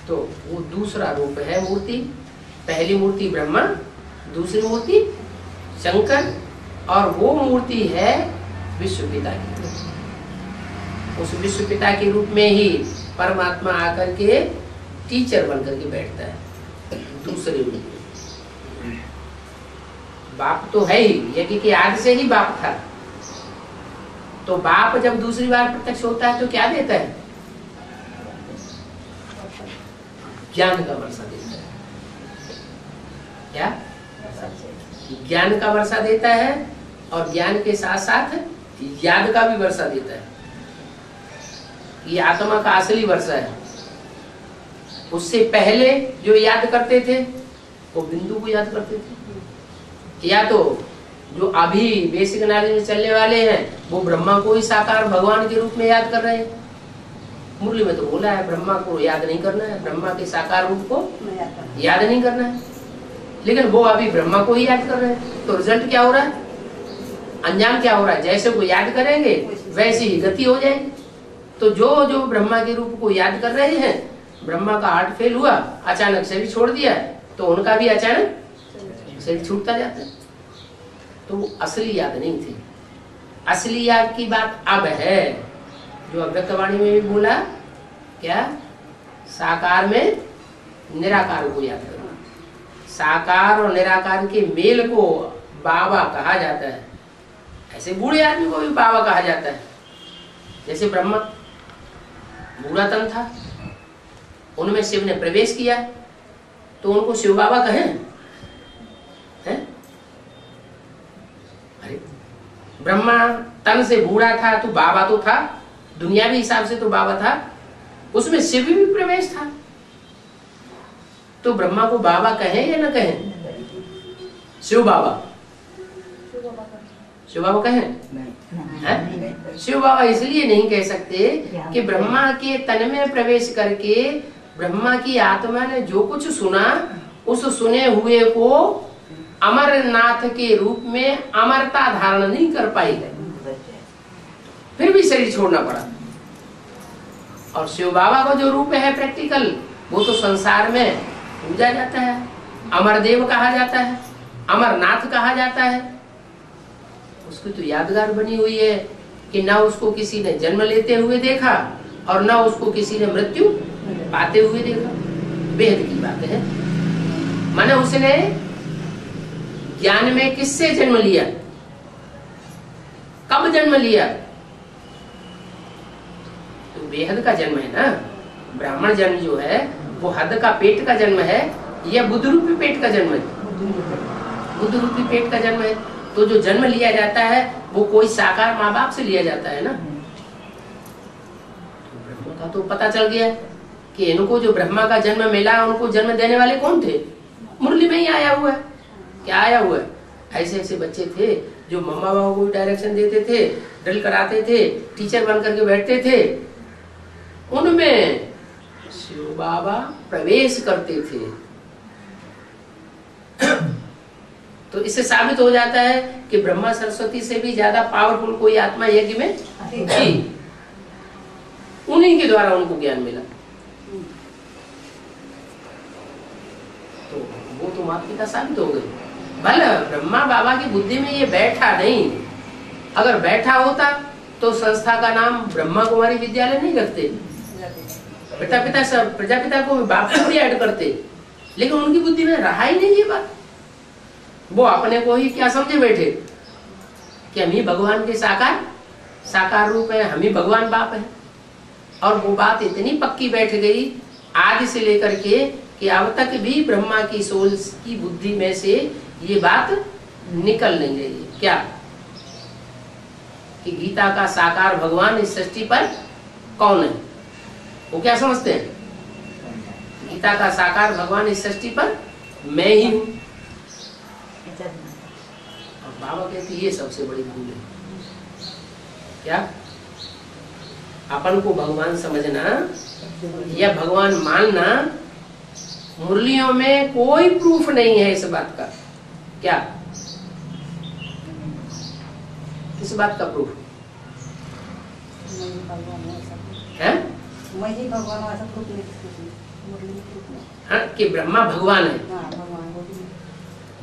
तो वो दूसरा रूप है मूर्ति। पहली मूर्ति ब्रह्मा, दूसरी मूर्ति शंकर, और वो मूर्ति है विश्व पिता की। उस विश्व पिता के रूप में ही परमात्मा आकर के टीचर बनकर के बैठता है। दूसरी मूर्ति बाप तो है ही, यज्ञ के आदि से ही बाप था। तो बाप जब दूसरी बार प्रत्यक्ष होता है तो क्या देता है? ज्ञान का वर्षा देता है। क्या? ज्ञान का वर्षा देता है, और ज्ञान के साथ साथ याद का भी वर्षा देता है। ये आत्मा का असली वर्षा है। उससे पहले जो याद करते थे वो बिंदु को याद करते थे, या तो जो अभी बेसिक नॉलेज में चलने वाले हैं वो ब्रह्मा को ही साकार भगवान के रूप में याद कर रहे हैं। मुरली में तो बोला है ब्रह्मा को याद नहीं करना है, ब्रह्मा के साकार रूप को याद नहीं करना है, लेकिन वो अभी ब्रह्मा को ही याद कर रहे हैं। तो रिजल्ट क्या हो रहा है? अंजाम क्या हो रहा है? जैसे वो याद करेंगे वैसी ही गति हो जाएगी। तो जो जो ब्रह्मा के रूप को याद कर रहे हैं, ब्रह्मा का हार्ट फेल हुआ, अचानक शरीर छोड़ दिया, तो उनका भी अचानक शरीर छूटता जाता है। तो असली याद नहीं थी। असली याद की बात अब है, जो अव्यक्तवाणी में भी बोला, क्या? साकार में निराकार को याद करना। साकार और निराकार के मेल को बाबा कहा जाता है। ऐसे बूढ़े आदमी को भी बाबा कहा जाता है। जैसे ब्रह्मा बूढ़ा तन था, उनमें शिव ने प्रवेश किया तो उनको शिव बाबा कहें? हैं? अरे ब्रह्मा तन से बूढ़ा था तो बाबा तो था, दुनियावी हिसाब से तो बाबा था, उसमें शिव भी प्रवेश था, तो ब्रह्मा को बाबा कहें या न कहें? शिव बाबा, शिव बाबा कहें? शिव बाबा इसलिए नहीं कह सकते कि ब्रह्मा के तन में प्रवेश करके ब्रह्मा की आत्मा ने जो कुछ सुना, उस सुने हुए को अमरनाथ के रूप में अमरता धारण नहीं कर पाई, फिर भी शरीर छोड़ना पड़ा। और शिव बाबा का जो रूप है प्रैक्टिकल, वो तो संसार में पूजा जाता है, अमरदेव कहा जाता है, अमरनाथ कहा जाता है। उसकी तो यादगार बनी हुई है कि ना उसको किसी ने जन्म लेते हुए देखा और ना उसको किसी ने मृत्यु पाते हुए देखा। बेहद की बात है। माने उसने ज्ञान में किससे जन्म लिया, कब जन्म लिया? तो बेहद का जन्म है ना। ब्राह्मण जन्म जो है वो हद का पेट का जन्म है या बुद्ध रूपी पेट का जन्म है? बुद्ध रूपी पेट का जन्म है। तो जो जन्म लिया जाता है वो कोई साकार माँ बाप से लिया जाता है ना। तो ब्रह्मा का तो पता चल गया कि इनको जो ब्रह्मा का जन्म मिला, उनको जन्म देने वाले कौन थे? मुरली में ही आया हुआ है। क्या आया हुआ है? ऐसे ऐसे बच्चे थे जो मम्मा बाबा को डायरेक्शन देते थे, ड्रिल कराते थे, टीचर बन करके बैठते थे, उनमें शिव बाबा प्रवेश करते थे। तो इससे साबित हो जाता है कि ब्रह्मा सरस्वती से भी ज्यादा पावरफुल कोई आत्मा यज्ञ में थी, उन्हीं के द्वारा उनको ज्ञान मिला। तो वो तो माता पिता साबित हो गए। भले ब्रह्मा बाबा की बुद्धि में ये बैठा नहीं, अगर बैठा होता तो संस्था का नाम ब्रह्मा कुमारी विद्यालय नहीं रखते, प्रजापिता को बाप को भी ऐड करते, लेकिन उनकी बुद्धि में रहा ही नहीं ये बात। वो अपने को ही क्या समझे बैठे कि हम ही भगवान के साकार रूप है, हम ही भगवान बाप है। और वो बात इतनी पक्की बैठ गई आदि से लेकर के कि अब तक भी ब्रह्मा की सोल की बुद्धि में से ये बात निकल नहीं रही है। क्या? कि गीता का साकार भगवान इस सृष्टि पर कौन है? वो क्या समझते हैं? गीता का साकार भगवान इस सृष्टि पर मैं ही हूं। और बाबा कहते ये सबसे बड़ी भूल है। क्या? अपन को भगवान समझना या भगवान मानना, मुरलियों में कोई प्रूफ नहीं है इस बात का। क्या? किस बात का प्रूफ है? हाँ, कि ब्रह्मा भगवान है।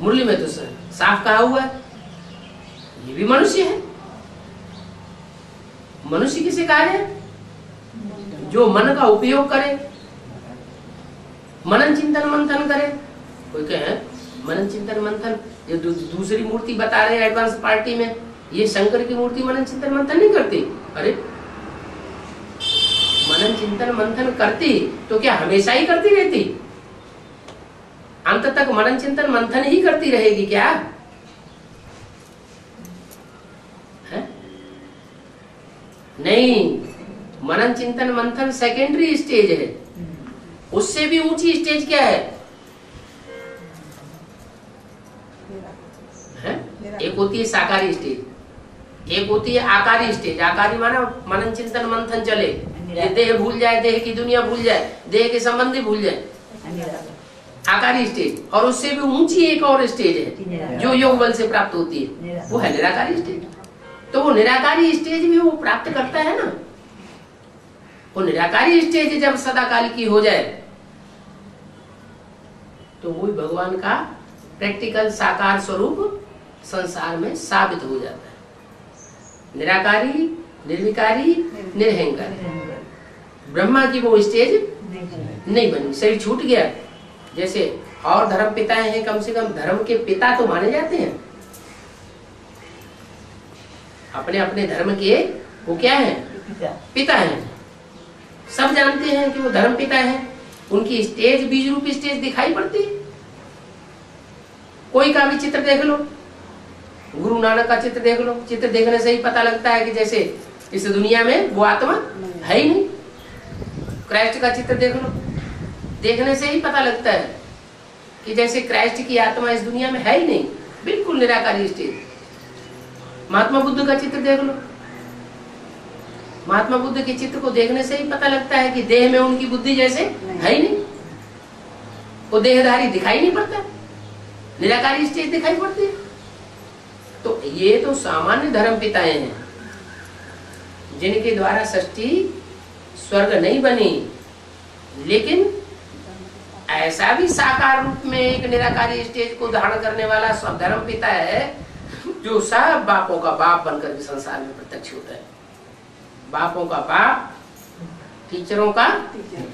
मुरली में तो साफ कहा हुआ है ये भी मनुष्य है। मनुष्य किसे कहा है? जो मन का उपयोग करे, मनन चिंतन मंथन करे। कोई कहे मनन चिंतन मंथन, ये दूसरी मूर्ति बता रहे हैं एडवांस पार्टी में, ये शंकर की मूर्ति मनन चिंतन मंथन नहीं करती। अरे मनन चिंतन मंथन करती तो क्या हमेशा ही करती रहती? अंत तक मनन चिंतन मंथन ही करती रहेगी क्या? है? नहीं, मनन चिंतन मंथन सेकेंडरी स्टेज है। उससे भी ऊंची स्टेज क्या है? एक होती है साकारी स्टेज, एक होती है आकारी स्टेज। आकारी माना मनन चिंतन मंथन चले, ये देह भूल जाए, देह की दुनिया भूल जाए, देह के संबंधी भूल जाए, आकारी स्टेज। और उससे भी ऊंची एक और स्टेज है जो योग बल से प्राप्त होती है, वो है निराकारी स्टेज। तो वो निराकारी स्टेज भी वो प्राप्त करता है ना। वो निराकारी स्टेज जब सदाकाल की हो जाए तो वही भगवान का प्रैक्टिकल साकार स्वरूप संसार में साबित हो जाता है। निराकारी, निर्विकारी, निरहंकारी। ब्रह्मा की वो स्टेज नहीं बनी, शरीर छूट गया। जैसे और धर्म पिताएं हैं, कम से कम धर्म के पिता तो माने जाते हैं। अपने अपने धर्म के वो क्या है? पिता हैं। सब जानते हैं कि वो धर्म पिता हैं। उनकी स्टेज बीज रूप स्टेज दिखाई पड़ती है। कोई का भी चित्र देख लो, गुरु नानक का चित्र देख लो, चित्र देखने से ही पता लगता है कि जैसे इस दुनिया में वो आत्मा है ही नहीं। क्राइस्ट का चित्र देख लो, देखने से ही पता लगता है कि जैसे क्राइस्ट की आत्मा इस दुनिया में है ही नहीं, बिल्कुल निराकारी स्टेज। महात्मा बुद्ध का चित्र देख लो, महात्मा बुद्ध के चित्र को देखने से ही पता लगता है कि देह में उनकी बुद्धि जैसे है ही नहीं, वो देहधारी दिखाई नहीं पड़ता, निराकारी स्टेज दिखाई पड़ती है। तो ये तो सामान्य धर्म पिताएं हैं जिनके द्वारा सृष्टि स्वर्ग नहीं बनी, लेकिन ऐसा भी साकार रूप में एक निराकारी स्टेज को धारण करने वाला धर्म पिता है जो सब बापों का बाप बनकर के संसार में प्रत्यक्ष होता है। बापों का बाप, टीचरों का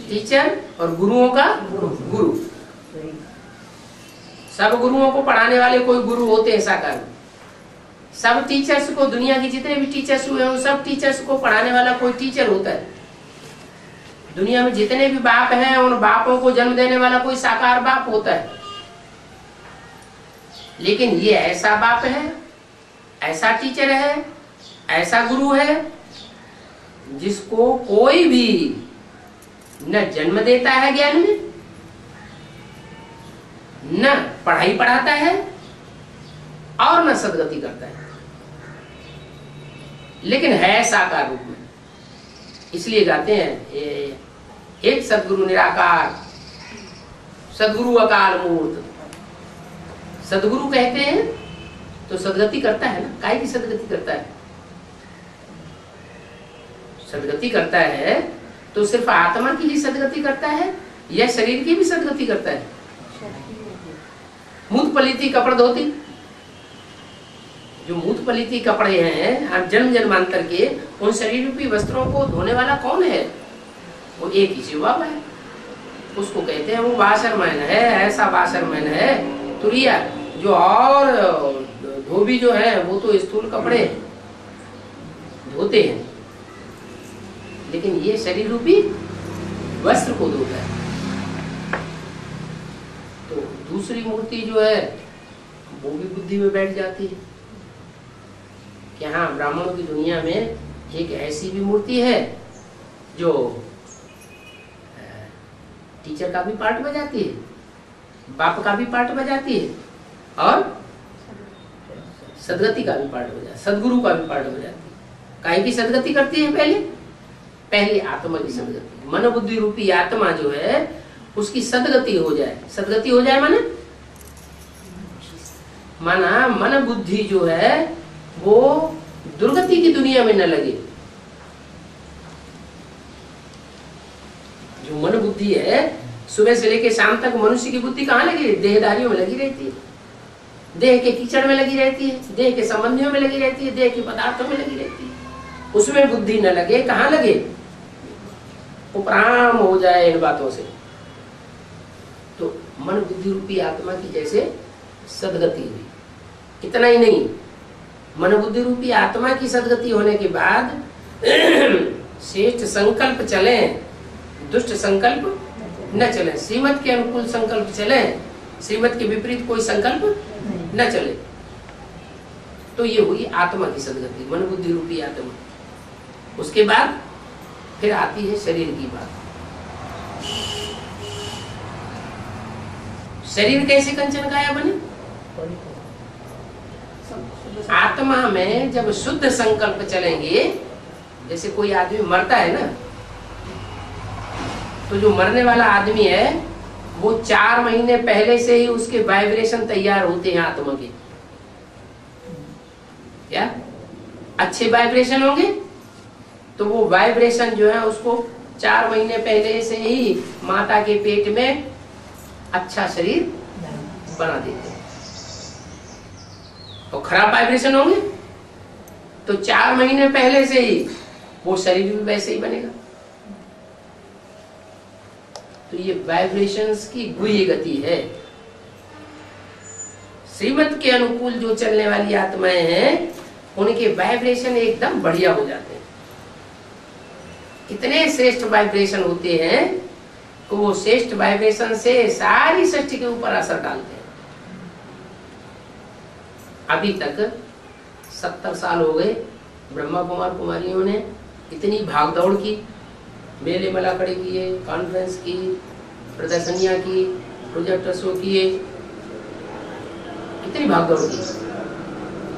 टीचर और गुरुओं का गुरु। सब गुरुओं को पढ़ाने वाले कोई गुरु होते हैं साकार में। सब टीचर्स को, दुनिया के जितने भी टीचर्स हुए हैं, सब टीचर्स को पढ़ाने वाला कोई टीचर होता है। दुनिया में जितने भी बाप हैं, उन बापों को जन्म देने वाला कोई साकार बाप होता है। लेकिन ये ऐसा बाप है, ऐसा टीचर है, ऐसा गुरु है जिसको कोई भी न जन्म देता है ज्ञान में, न पढ़ाई पढ़ाता है और न सदगति करता है, लेकिन है साकार रूप में। इसलिए गाते हैं एक सदगुरु निराकार, सदगुरु अकाल मूर्त। सदगुरु कहते हैं तो सदगति करता है ना, काय की सदगति करता है? सदगति करता है तो सिर्फ आत्मा की ही सदगति करता है या शरीर की भी सदगति करता है? मूत पलीती कपड़े धोती, जो मूत पलीती कपड़े हैं आप जन्म जन्मांतर के, उन शरीर रूपी वस्त्रों को धोने वाला कौन है? वो एक ही शिव बाबा है। उसको कहते हैं वो वाशरमैन है, ऐसा वाशरमैन है तुरिया, जो और धोबी जो है वो तो स्थूल कपड़े धोते हैं, लेकिन ये शरीर रूपी वस्त्र को धोता है। तो दूसरी मूर्ति जो है वो भी बुद्धि में बैठ जाती है कि हाँ, ब्राह्मणों की दुनिया में एक ऐसी भी मूर्ति है जो टीचर का भी पार्ट बजाती है, बाप का भी पार्ट बजाती है और सदगति का भी पार्ट बजाती, सदगुरु का भी पार्ट बजाती है। काहे की सदगति करती है? पहले आत्मा की सदगति, मन बुद्धि रूपी आत्मा जो है उसकी सदगति हो जाए। सदगति हो जाए माना मन बुद्धि जो है वो दुर्गति की दुनिया में न लगे। जो मन बुद्धि है सुबह से लेकर शाम तक मनुष्य की बुद्धि कहाँ लगी? देहदारियों में लगी रहती है, देह के कीचड़ में लगी रहती है, देह के संबंधियों में लगी रहती है, देह के पदार्थों में लगी रहती है। उसमें बुद्धि न लगे, कहाँ लगे? उपराम हो जाए इन बातों से। तो मन बुद्धि रूपी आत्मा की जैसे सदगति हुई। इतना ही नहीं, मन बुद्धि रूपी आत्मा की सदगति होने के बाद श्रेष्ठ संकल्प चले, दुष्ट संकल्प न चले, श्रीमत के अनुकूल संकल्प चले, श्रीमत के विपरीत कोई संकल्प न चले। तो ये हुई आत्मा की सदगति, मन बुद्धि रूपी आत्मा। उसके बाद फिर आती है शरीर की बात। शरीर कैसे कंचन काया बने? आत्मा में जब शुद्ध संकल्प चलेंगे, जैसे कोई आदमी मरता है ना, तो जो मरने वाला आदमी है वो 4 महीने पहले से ही उसके वाइब्रेशन तैयार होते हैं आत्मा के। क्या अच्छे वाइब्रेशन होंगे तो वो वाइब्रेशन जो है उसको 4 महीने पहले से ही माता के पेट में अच्छा शरीर बना देते हैं। तो खराब वाइब्रेशन होंगे तो 4 महीने पहले से ही वो शरीर भी वैसे ही बनेगा। तो ये वाइब्रेशंस की गुह्य गति है। श्रीमत के अनुकूल जो चलने वाली आत्माएं हैं उनके वाइब्रेशन एकदम बढ़िया हो जाते हैं। इतने श्रेष्ठ वाइब्रेशन होते हैं कि वो श्रेष्ठ वाइब्रेशन से सारी सृष्टि के ऊपर असर डालते हैं। अभी तक 70 साल हो गए ब्रह्मा कुमार कुमारियों ने इतनी भागदौड़ की, मेले मलाकड़े किए, कॉन्फ्रेंस की, प्रदर्शनियां की, प्रोजेक्टर शो किए, कितनी भागदौड़ की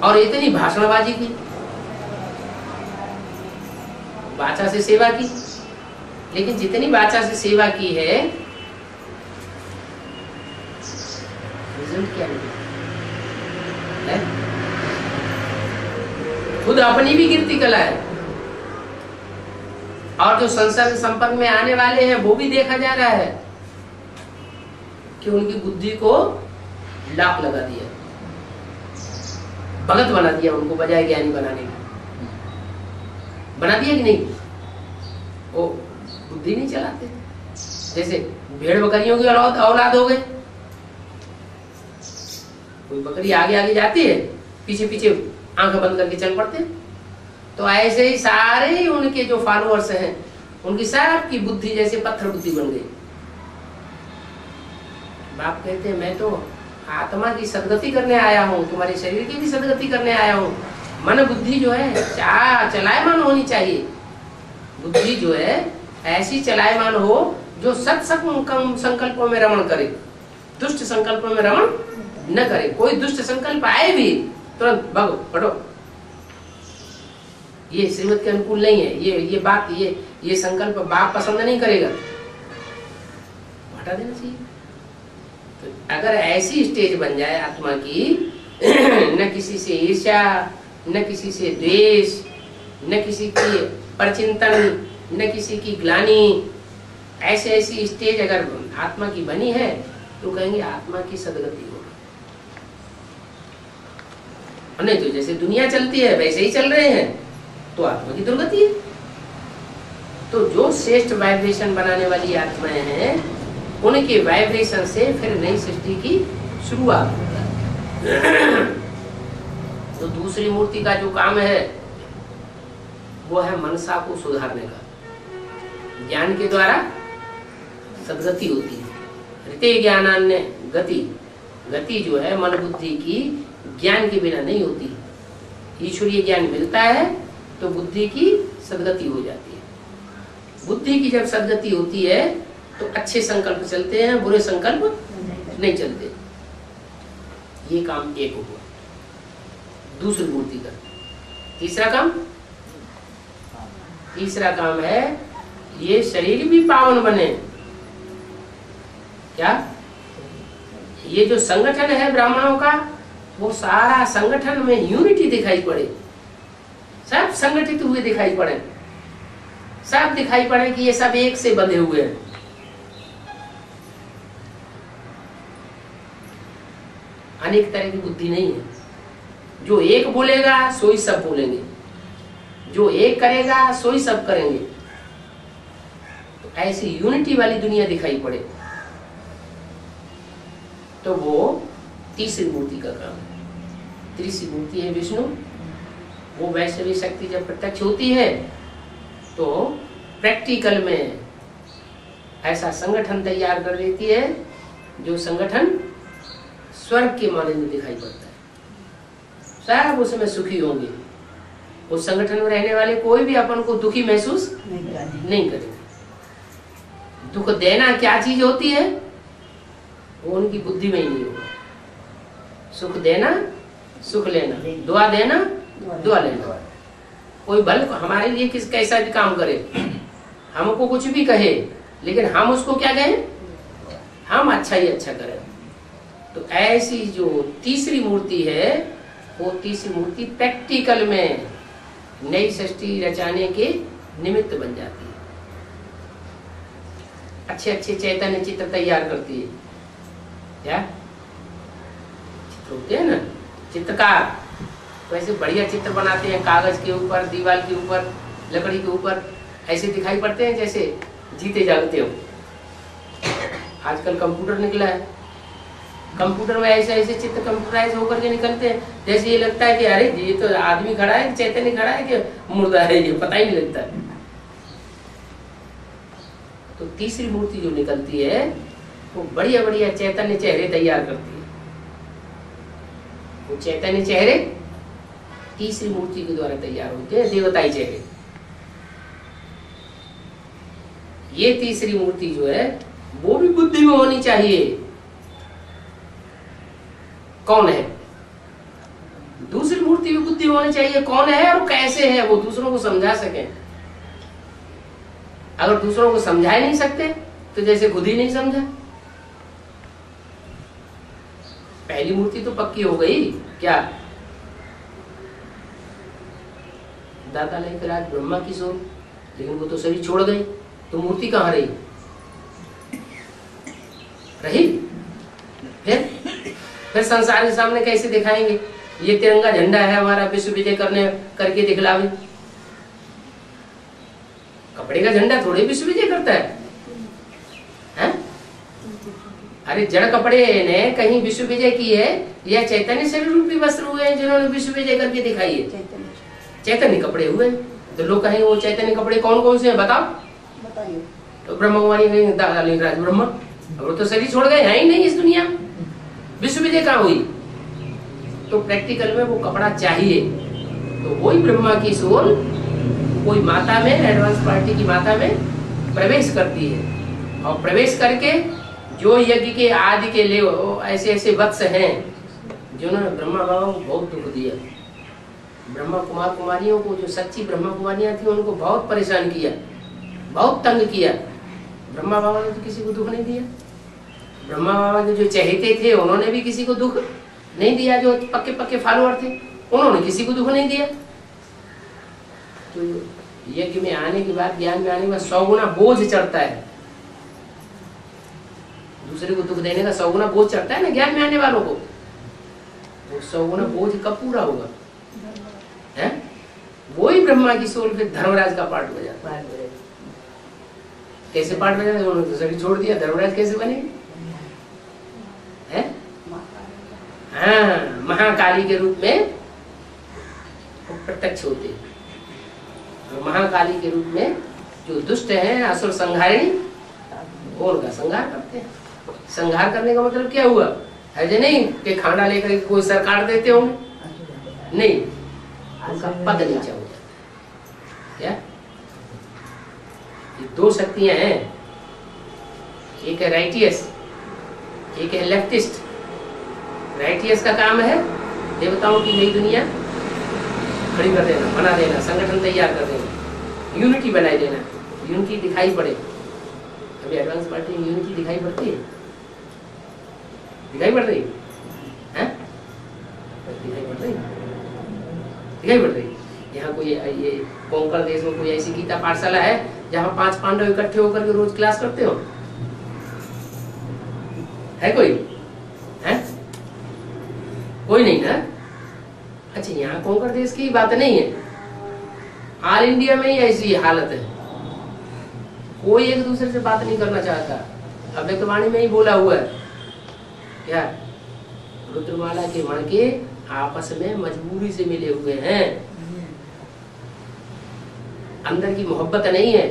और इतनी भाषणबाजी की, वाचा से सेवा की। लेकिन जितनी वाचा से सेवा की है रिजल्ट क्या निकला? खुद अपनी भी कीर्ति कला है और जो संसार के संपर्क में आने वाले हैं वो भी देखा जा रहा है कि उनकी बुद्धि को लाप लगा दिया, भगत बना दिया उनको बजाय ज्ञानी बनाने का। बना दिया कि नहीं? वो बुद्धि नहीं चलाते। जैसे भेड़ बकरियों की औलाद हो गए, कोई बकरी आगे आगे जाती है, पीछे पीछे आंख बंद करके चल पड़ते हैं। तो ऐसे ही सारे ही उनके जो फॉलोअर्स हैं उनकी सबकी बुद्धि जैसे पत्थर बुद्धि बन गई। बाप कहते हैं मैं तो आत्मा की सदगति करने आया हूँ, तुम्हारे शरीर की भी सदगति करने आया हूँ। मन बुद्धि जो है चलायमान होनी चाहिए। बुद्धि जो है ऐसी चलायमान हो जो सत संकल्पों में रमण करे। दुष्ट संकल्प में रमण न करे। कोई दुष्ट संकल्प आए भी तुरंत भागो हटो, ये श्रीमत के अनुकूल नहीं है, ये बात ये संकल्प बाप पसंद नहीं करेगा, हटा देना चाहिए। तो अगर ऐसी स्टेज बन जाए आत्मा की, न किसी से ईर्ष्या, न किसी से द्वेष, न किसी की परचिंतन, न किसी की ग्लानि, ऐसी स्टेज अगर आत्मा की बनी है तो कहेंगे आत्मा की सदगति हो। नहीं तो जैसे दुनिया चलती है वैसे ही चल रहे हैं तो आत्मा की दुर्गति है। तो जो श्रेष्ठ वाइब्रेशन बनाने वाली आत्माएं हैं उनके वाइब्रेशन से फिर नई सृष्टि की शुरुआत होती है। तो दूसरी मूर्ति का जो काम है वो है मनसा को सुधारने का। ज्ञान के द्वारा सदगति होती है। ऋते ज्ञानान्य गति, गति जो है मन बुद्धि की ज्ञान के बिना नहीं होती। ईश्वरीय ज्ञान मिलता है तो बुद्धि की सदगति हो जाती है। बुद्धि की जब सदगति होती है तो अच्छे संकल्प चलते हैं, बुरे संकल्प नहीं चलते। ये काम एक हुआ दूसरी मूर्ति का। तीसरा काम है ये शरीर भी पावन बने। क्या? ये जो संगठन है ब्राह्मणों का, वो सारा संगठन में यूनिटी दिखाई पड़े, सब संगठित हुए दिखाई पड़े, सब दिखाई पड़े कि ये सब एक से बंधे हुए हैं। अनेक तरह की बुद्धि नहीं है। जो एक बोलेगा सो ही सब बोलेंगे, जो एक करेगा सो ही सब करेंगे। तो ऐसी यूनिटी वाली दुनिया दिखाई पड़े तो वो तीसरी मूर्ति का काम है। तीसरी मूर्ति है विष्णु। वो वैश्विक शक्ति जब प्रत्यक्ष होती है तो प्रैक्टिकल में ऐसा संगठन तैयार कर देती है जो संगठन स्वर्ग के माने में दिखाई पड़ता है। सब उसमें सुखी होंगे। उस संगठन में रहने वाले कोई भी अपन को दुखी महसूस नहीं करेंगे। दुख देना क्या चीज होती है वो उनकी बुद्धि में ही नहीं होगा। सुख देना सुख लेना, दुआ देना दुआ लेना। कोई भल हमारे लिए किस कैसा भी काम करे, हमको कुछ भी कहे, लेकिन हम उसको क्या कहें, हम अच्छा ही अच्छा करें। तो ऐसी जो तीसरी मूर्ति है वो तीसरी मूर्ति प्रैक्टिकल में नई सृष्टि रचाने के निमित्त बन जाती है। अच्छे अच्छे चैतन्य चित्र तैयार करती है। क्या चित्र होते हैं ना, चित्रकार तो ऐसे बढ़िया चित्र बनाते हैं, कागज के ऊपर, दीवार के ऊपर, लकड़ी के ऊपर, ऐसे दिखाई पड़ते हैं जैसे जीते जागते हो। आजकल कंप्यूटर निकला है, कंप्यूटर में ऐसे ऐसे चित्र कंप्यूटराइज होकर के निकलते हैं जैसे ये लगता है कि अरे ये तो आदमी खड़ा है, चैतन्य खड़ा है कि मुर्दा है, ये पता ही नहीं लगता है। तो तीसरी मूर्ति जो निकलती है वो बढ़िया बढ़िया चैतन्य चेहरे तैयार करती है। वो चैतन्य चेहरे तीसरी मूर्ति के द्वारा तैयार होते हैं, देवताई चेहरे। ये तीसरी मूर्ति जो है वो भी बुद्धि में होनी चाहिए। कौन है? दूसरी मूर्ति भी बुद्धि में होनी चाहिए। कौन है और कैसे है वो दूसरों को समझा सके। अगर दूसरों को समझा नहीं सकते तो जैसे खुद ही नहीं समझा। पहली मूर्ति तो पक्की हो गई। क्या? दाता लेकर आज ब्रह्मा की सोच, लेकिन वो तो शरीर छोड़ गई, तो मूर्ति कहाँ रही? फिर संसार के सामने कैसे दिखाएंगे? ये तिरंगा झंडा है हमारा, विश्व विजय करके दिखलावे। कपड़े का झंडा थोड़े विश्व विजय करता है? अरे जड़ कपड़े ने कहीं विश्व विजय की है या चैतन्य शरीर रूपी वस्त्र हुए हैं जिन्होंने विश्व विजय करके दिखाई है? चैतन्य कपड़े हुए। तो लोग कहेंगे वो चैतन्य कपड़े कौन कौन से हैं बताओ। तो ब्रह्मवाणी कहेंगे दादा लिंगराज ब्रह्मा, वो तो शरीर छोड़ गए, है ही नहीं इस दुनिया में, विश्व विजय कहाँ हुई? तो प्रैक्टिकल में वो कपड़ा चाहिए। तो वही ब्रह्मा की सोल कोई माता में, एडवांस पार्टी की माता में प्रवेश करती है और प्रवेश करके जो यज्ञ के आदि के लिए ऐसे ऐसे वत्स हैं जिन्होंने ब्रह्मा बाबा को बहुत दुख दिया। ब्रह्मा कुमार कुमारियों को, जो सच्ची ब्रह्मा कुमारियां थी, उनको बहुत परेशान किया, बहुत तंग किया। ब्रह्मा बाबा ने तो किसी को दुख नहीं दिया। ब्रह्मा बाबा के जो चहेते थे उन्होंने भी किसी को दुख नहीं दिया। जो पक्के पक्के फॉलोअर थे उन्होंने किसी को दुख नहीं दिया। तो यज्ञ में आने के बाद, ज्ञान में आने के बाद 100 गुना बोझ चढ़ता है। दूसरे को दुख देने का 100 गुना बोझ चढ़ता है ना ज्ञान में आने वालों को। वो 100 गुना बोझ कब पूरा होगा? है वही ब्रह्मा की सोल फिर धर्मराज का पार्ट बजाता है। कैसे पार्ट बजाता? उन्होंने तो सभी छोड़ दिया, धर्मराज कैसे बनेंगे? हाँ, महाकाली के रूप में वो प्रत्यक्ष होते हैं। तो महाकाली के रूप में जो दुष्ट हैं, असुर संहारिणी, वो उनका संहार करते हैं। संहार करने का मतलब क्या हुआ? ऐसे नहीं कि खाना लेकर कोई सर काट देते होंगे, नहीं, उनका पद नीचा हो जाता है। क्या ये दो शक्तियां हैं, एक है राइटियस, एक है लेफ्टिस्ट। राइटियस का काम है देवताओं की नई दुनिया खड़ी कर देना, बना देना, संगठन तैयार कर देना, यूनिटी बनाई देना, यूनिटी दिखाई पड़े। अभी एडवांस पार्टी में यूनिटी दिखाई पड़ती है, दिखाई पड़ रही है, दिखाई पड़ रही, दिखाई पड़ रही। यहाँ कोई ये कोंकण देश में कोई ऐसी गीता पाठशाला है जहाँ 5 पांडव इकट्ठे होकर के रोज क्लास करते हो? है कोई? है कोई नहीं ना? अच्छा, यहाँ कोंकण देश की बात नहीं है, ऑल इंडिया में ही ऐसी हालत है। कोई एक दूसरे से बात नहीं करना चाहता। अव्यक्तवाणी में ही बोला हुआ है क्या? रुद्रमाला के मणके आपस में मजबूरी से मिले हुए हैं, अंदर की मोहब्बत नहीं है।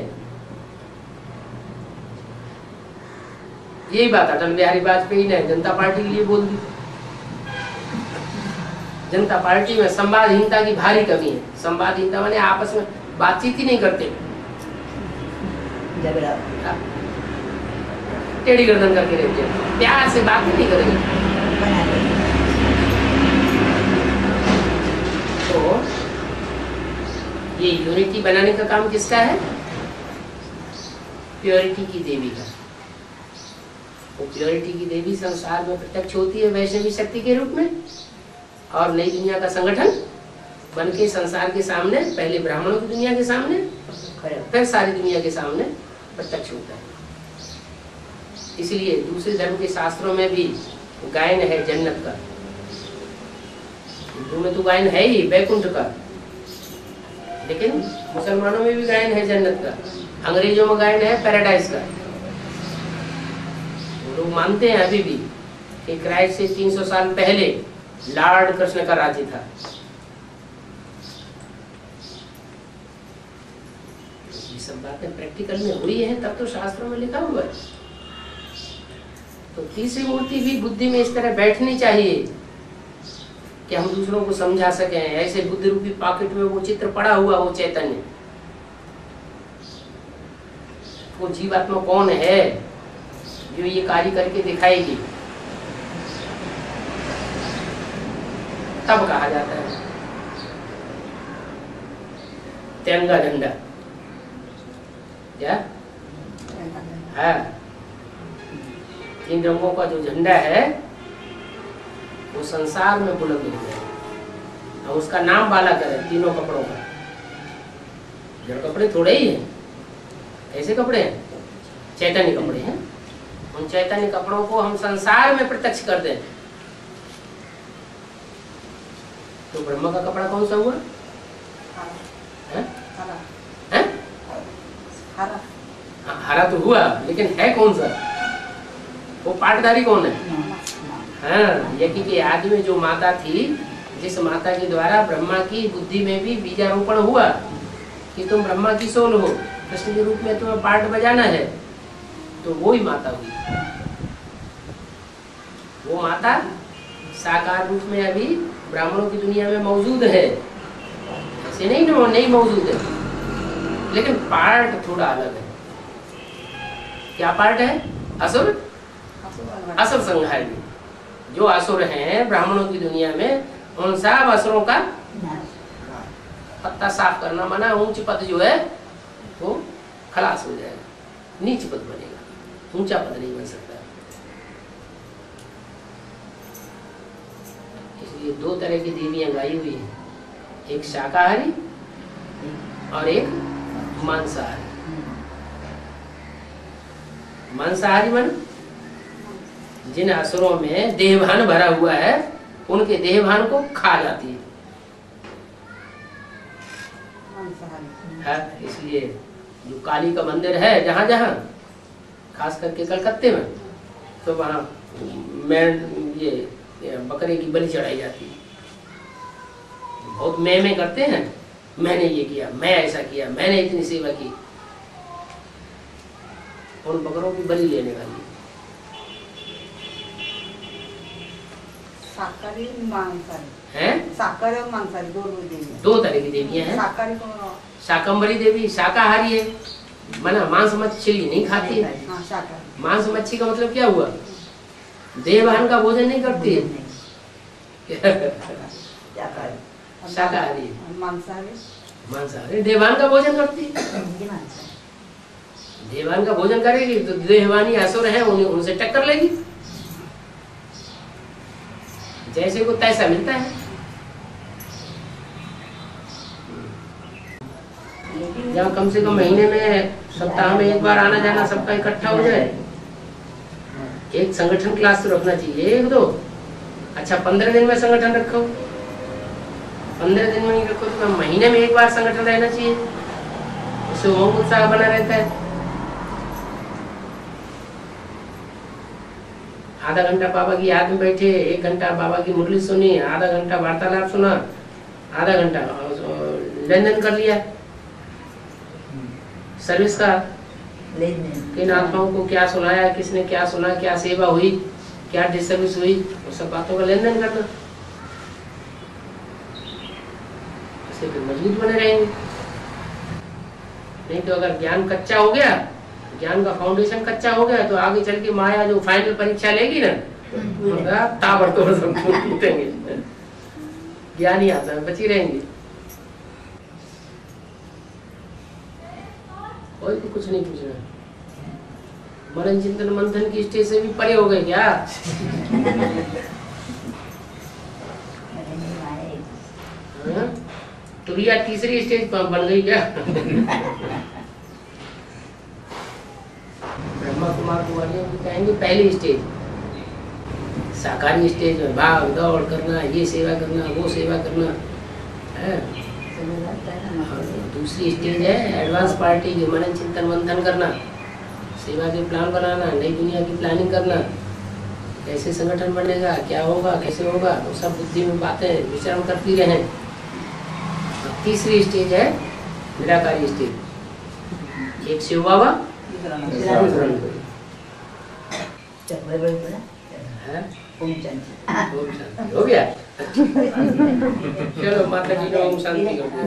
यही बात अटल बिहारी वाजपेयी ने जनता पार्टी के लिए बोल दी। जनता पार्टी में संवादहीनता की भारी कमी है। संवादहीनता माने आपस में बातचीत ही नहीं करते, टेढ़ी गर्दन करके रहते हैं, प्यार से बात नहीं करेंगे। तो ये यूनिटी बनाने का काम किसका है? प्योरिटी की देवी का। वो प्योरिटी की देवी संसार में प्रत्यक्ष होती है वैष्णवी शक्ति के रूप में, और नई दुनिया का संगठन बन के संसार के सामने, पहले ब्राह्मणों की दुनिया के सामने, फिर सारी दुनिया के सामने प्रत्यक्ष होता है। इसलिए दूसरे धर्म के शास्त्रों में भी गायन है जन्नत का। हिंदू में तो गायन है ही वैकुंठ का, लेकिन मुसलमानों में भी गायन है जन्नत का। अंग्रेजों में गायन है पैराडाइज का। वो लोग मानते हैं अभी भी कि क्राइस्ट से 300 साल पहले लॉर्ड कृष्ण का राज्य था। ये सब बातें प्रैक्टिकल में हुई है तब तो शास्त्रों में लिखा हुआ है। तो तीसरी मूर्ति भी बुद्धि में इस तरह बैठनी चाहिए कि हम दूसरों को समझा सकें। ऐसे बुद्धि रूपी पॉकेट में वो चित्र पड़ा हुआ, वो चैतन्य, वो जीवात्मा कौन है जो ये कार्य करके दिखाएगी, तब कहा जाता है तिरंगा झंडा। क्या है? 3 रंगों का जो झंडा है वो संसार में बुलंद हो गया और उसका नाम वाला करे तीनों कपड़ों का। जड़ कपड़े थोड़े ही हैं, ऐसे कपड़े हैं, चैतन्य कपड़े हैं। उन चैतन्य कपड़ों को हम संसार में प्रत्यक्ष कर दें तो ब्रह्मा का कपड़ा कौन सा हुआ? हरा तो हुआ, लेकिन है कौन सा? वो पाटधारी कौन है? हाँ, यज्ञ के आदि में जो माता थी, जिस माता के द्वारा ब्रह्मा की बुद्धि में भी बीजारोपण हुआ कि तुम ब्रह्मा की सोल हो, कृष्ण के रूप में तुम्हें पाठ बजाना है, तो वो ही माता हुई। वो माता साकार रूप में अभी ब्राह्मणों की दुनिया में मौजूद है, ऐसे नहीं मौजूद है, लेकिन पार्ट थोड़ा अलग है। क्या पार्ट है? असुर असुर संहार भी। जो असुर हैं ब्राह्मणों की दुनिया में, उन सब असुरों का पत्ता साफ करना, माना ऊंच पद जो है वो खलास हो जाएगा, नीच पद बनेगा, ऊंचा पद नहीं बन सकता। इसलिए दो तरह की देवियां गाई हुई हैं, एक शाकाहारी और एक मांसाहारी। मांसाहारी मन जिन असुरों में देहभान भरा हुआ है, उनके देहभान को खा जाती है। इसलिए जो काली का मंदिर है जहाँ जहाँ, खास करके कलकत्ते में, तो वहाँ ये बकरे की बलि चढ़ाई जाती है। बहुत मैं करते हैं, मैंने ये किया, मैं ऐसा किया, मैंने इतनी सेवा की, उन बकरों की बलि लेने वाली। शाकाहारी मांसाहारी हैं? शाकाहारी और मांसाहारी दो तरह की देवियां हैं। शाकाहारी शाकंभरी देवी शाकाहारी है, माना मांस मछली नहीं खाती है। मांस मच्छी का मतलब क्या हुआ? देवभान का भोजन नहीं करती है। शाकाहारी। मांसाहारी देवभान का भोजन करती है। देवभान का भोजन करेगी तो देहवानी असुर है, उनसे टक्कर लेगी, जैसे को तैसा मिलता है। जहाँ कम से कम महीने में, सप्ताह में एक बार आना जाना सबका इकट्ठा हो जाए। एक संगठन क्लास तो रखना चाहिए, एक दो। अच्छा 15 दिन में संगठन रखो, 15 दिन में नहीं रखो तो महीने में एक बार संगठन रहना चाहिए, उससे उमंग उत्साह बना रहता है। आधा घंटा बाबा की याद में बैठे, 1 घंटा बाबा की मुरली सुनी, आधा घंटा वार्तालाप सुना, आधा घंटा लेन देन कर लिया सर्विस का। किन आत्माओं को क्या सुनाया, किसने क्या सुना, क्या सेवा हुई, क्या डिसर्विस हुई, वो सब बातों का लेन देन करना, इससे फिर मजबूत बने रहेंगे। नहीं तो अगर ज्ञान कच्चा हो गया, ज्ञान का फाउंडेशन कच्चा हो गया, तो आगे चल के माया जो फाइनल परीक्षा लेगी ना, ताबड़तोड़ सब टूटेंगे, ज्ञान ही आता है, बची रहेंगे। कोई तो कुछ नहीं पूछना। मनन चिंतन मंथन की स्टेज से भी परे हो गए क्या? तुरिया तीसरी स्टेज पर बन गई क्या? ब्रह्मा कुमार कुमारियों को कहेंगे पहली स्टेज, शाकाहारी स्टेज में भाग दौड़ करना, ये सेवा करना, वो सेवा करना है। दूसरी स्टेज है एडवांस पार्टी की, मनन चिंतन मंथन करना, सेवा के प्लान बनाना, नई दुनिया की प्लानिंग करना, कैसे संगठन बनेगा, क्या होगा, कैसे होगा, वो सब बुद्धि में बातें विचरण करती रहे। तीसरी स्टेज है निराकारी स्टेज, एक शिव बाबा हो गया। चलो माता जी को शांति कर दो।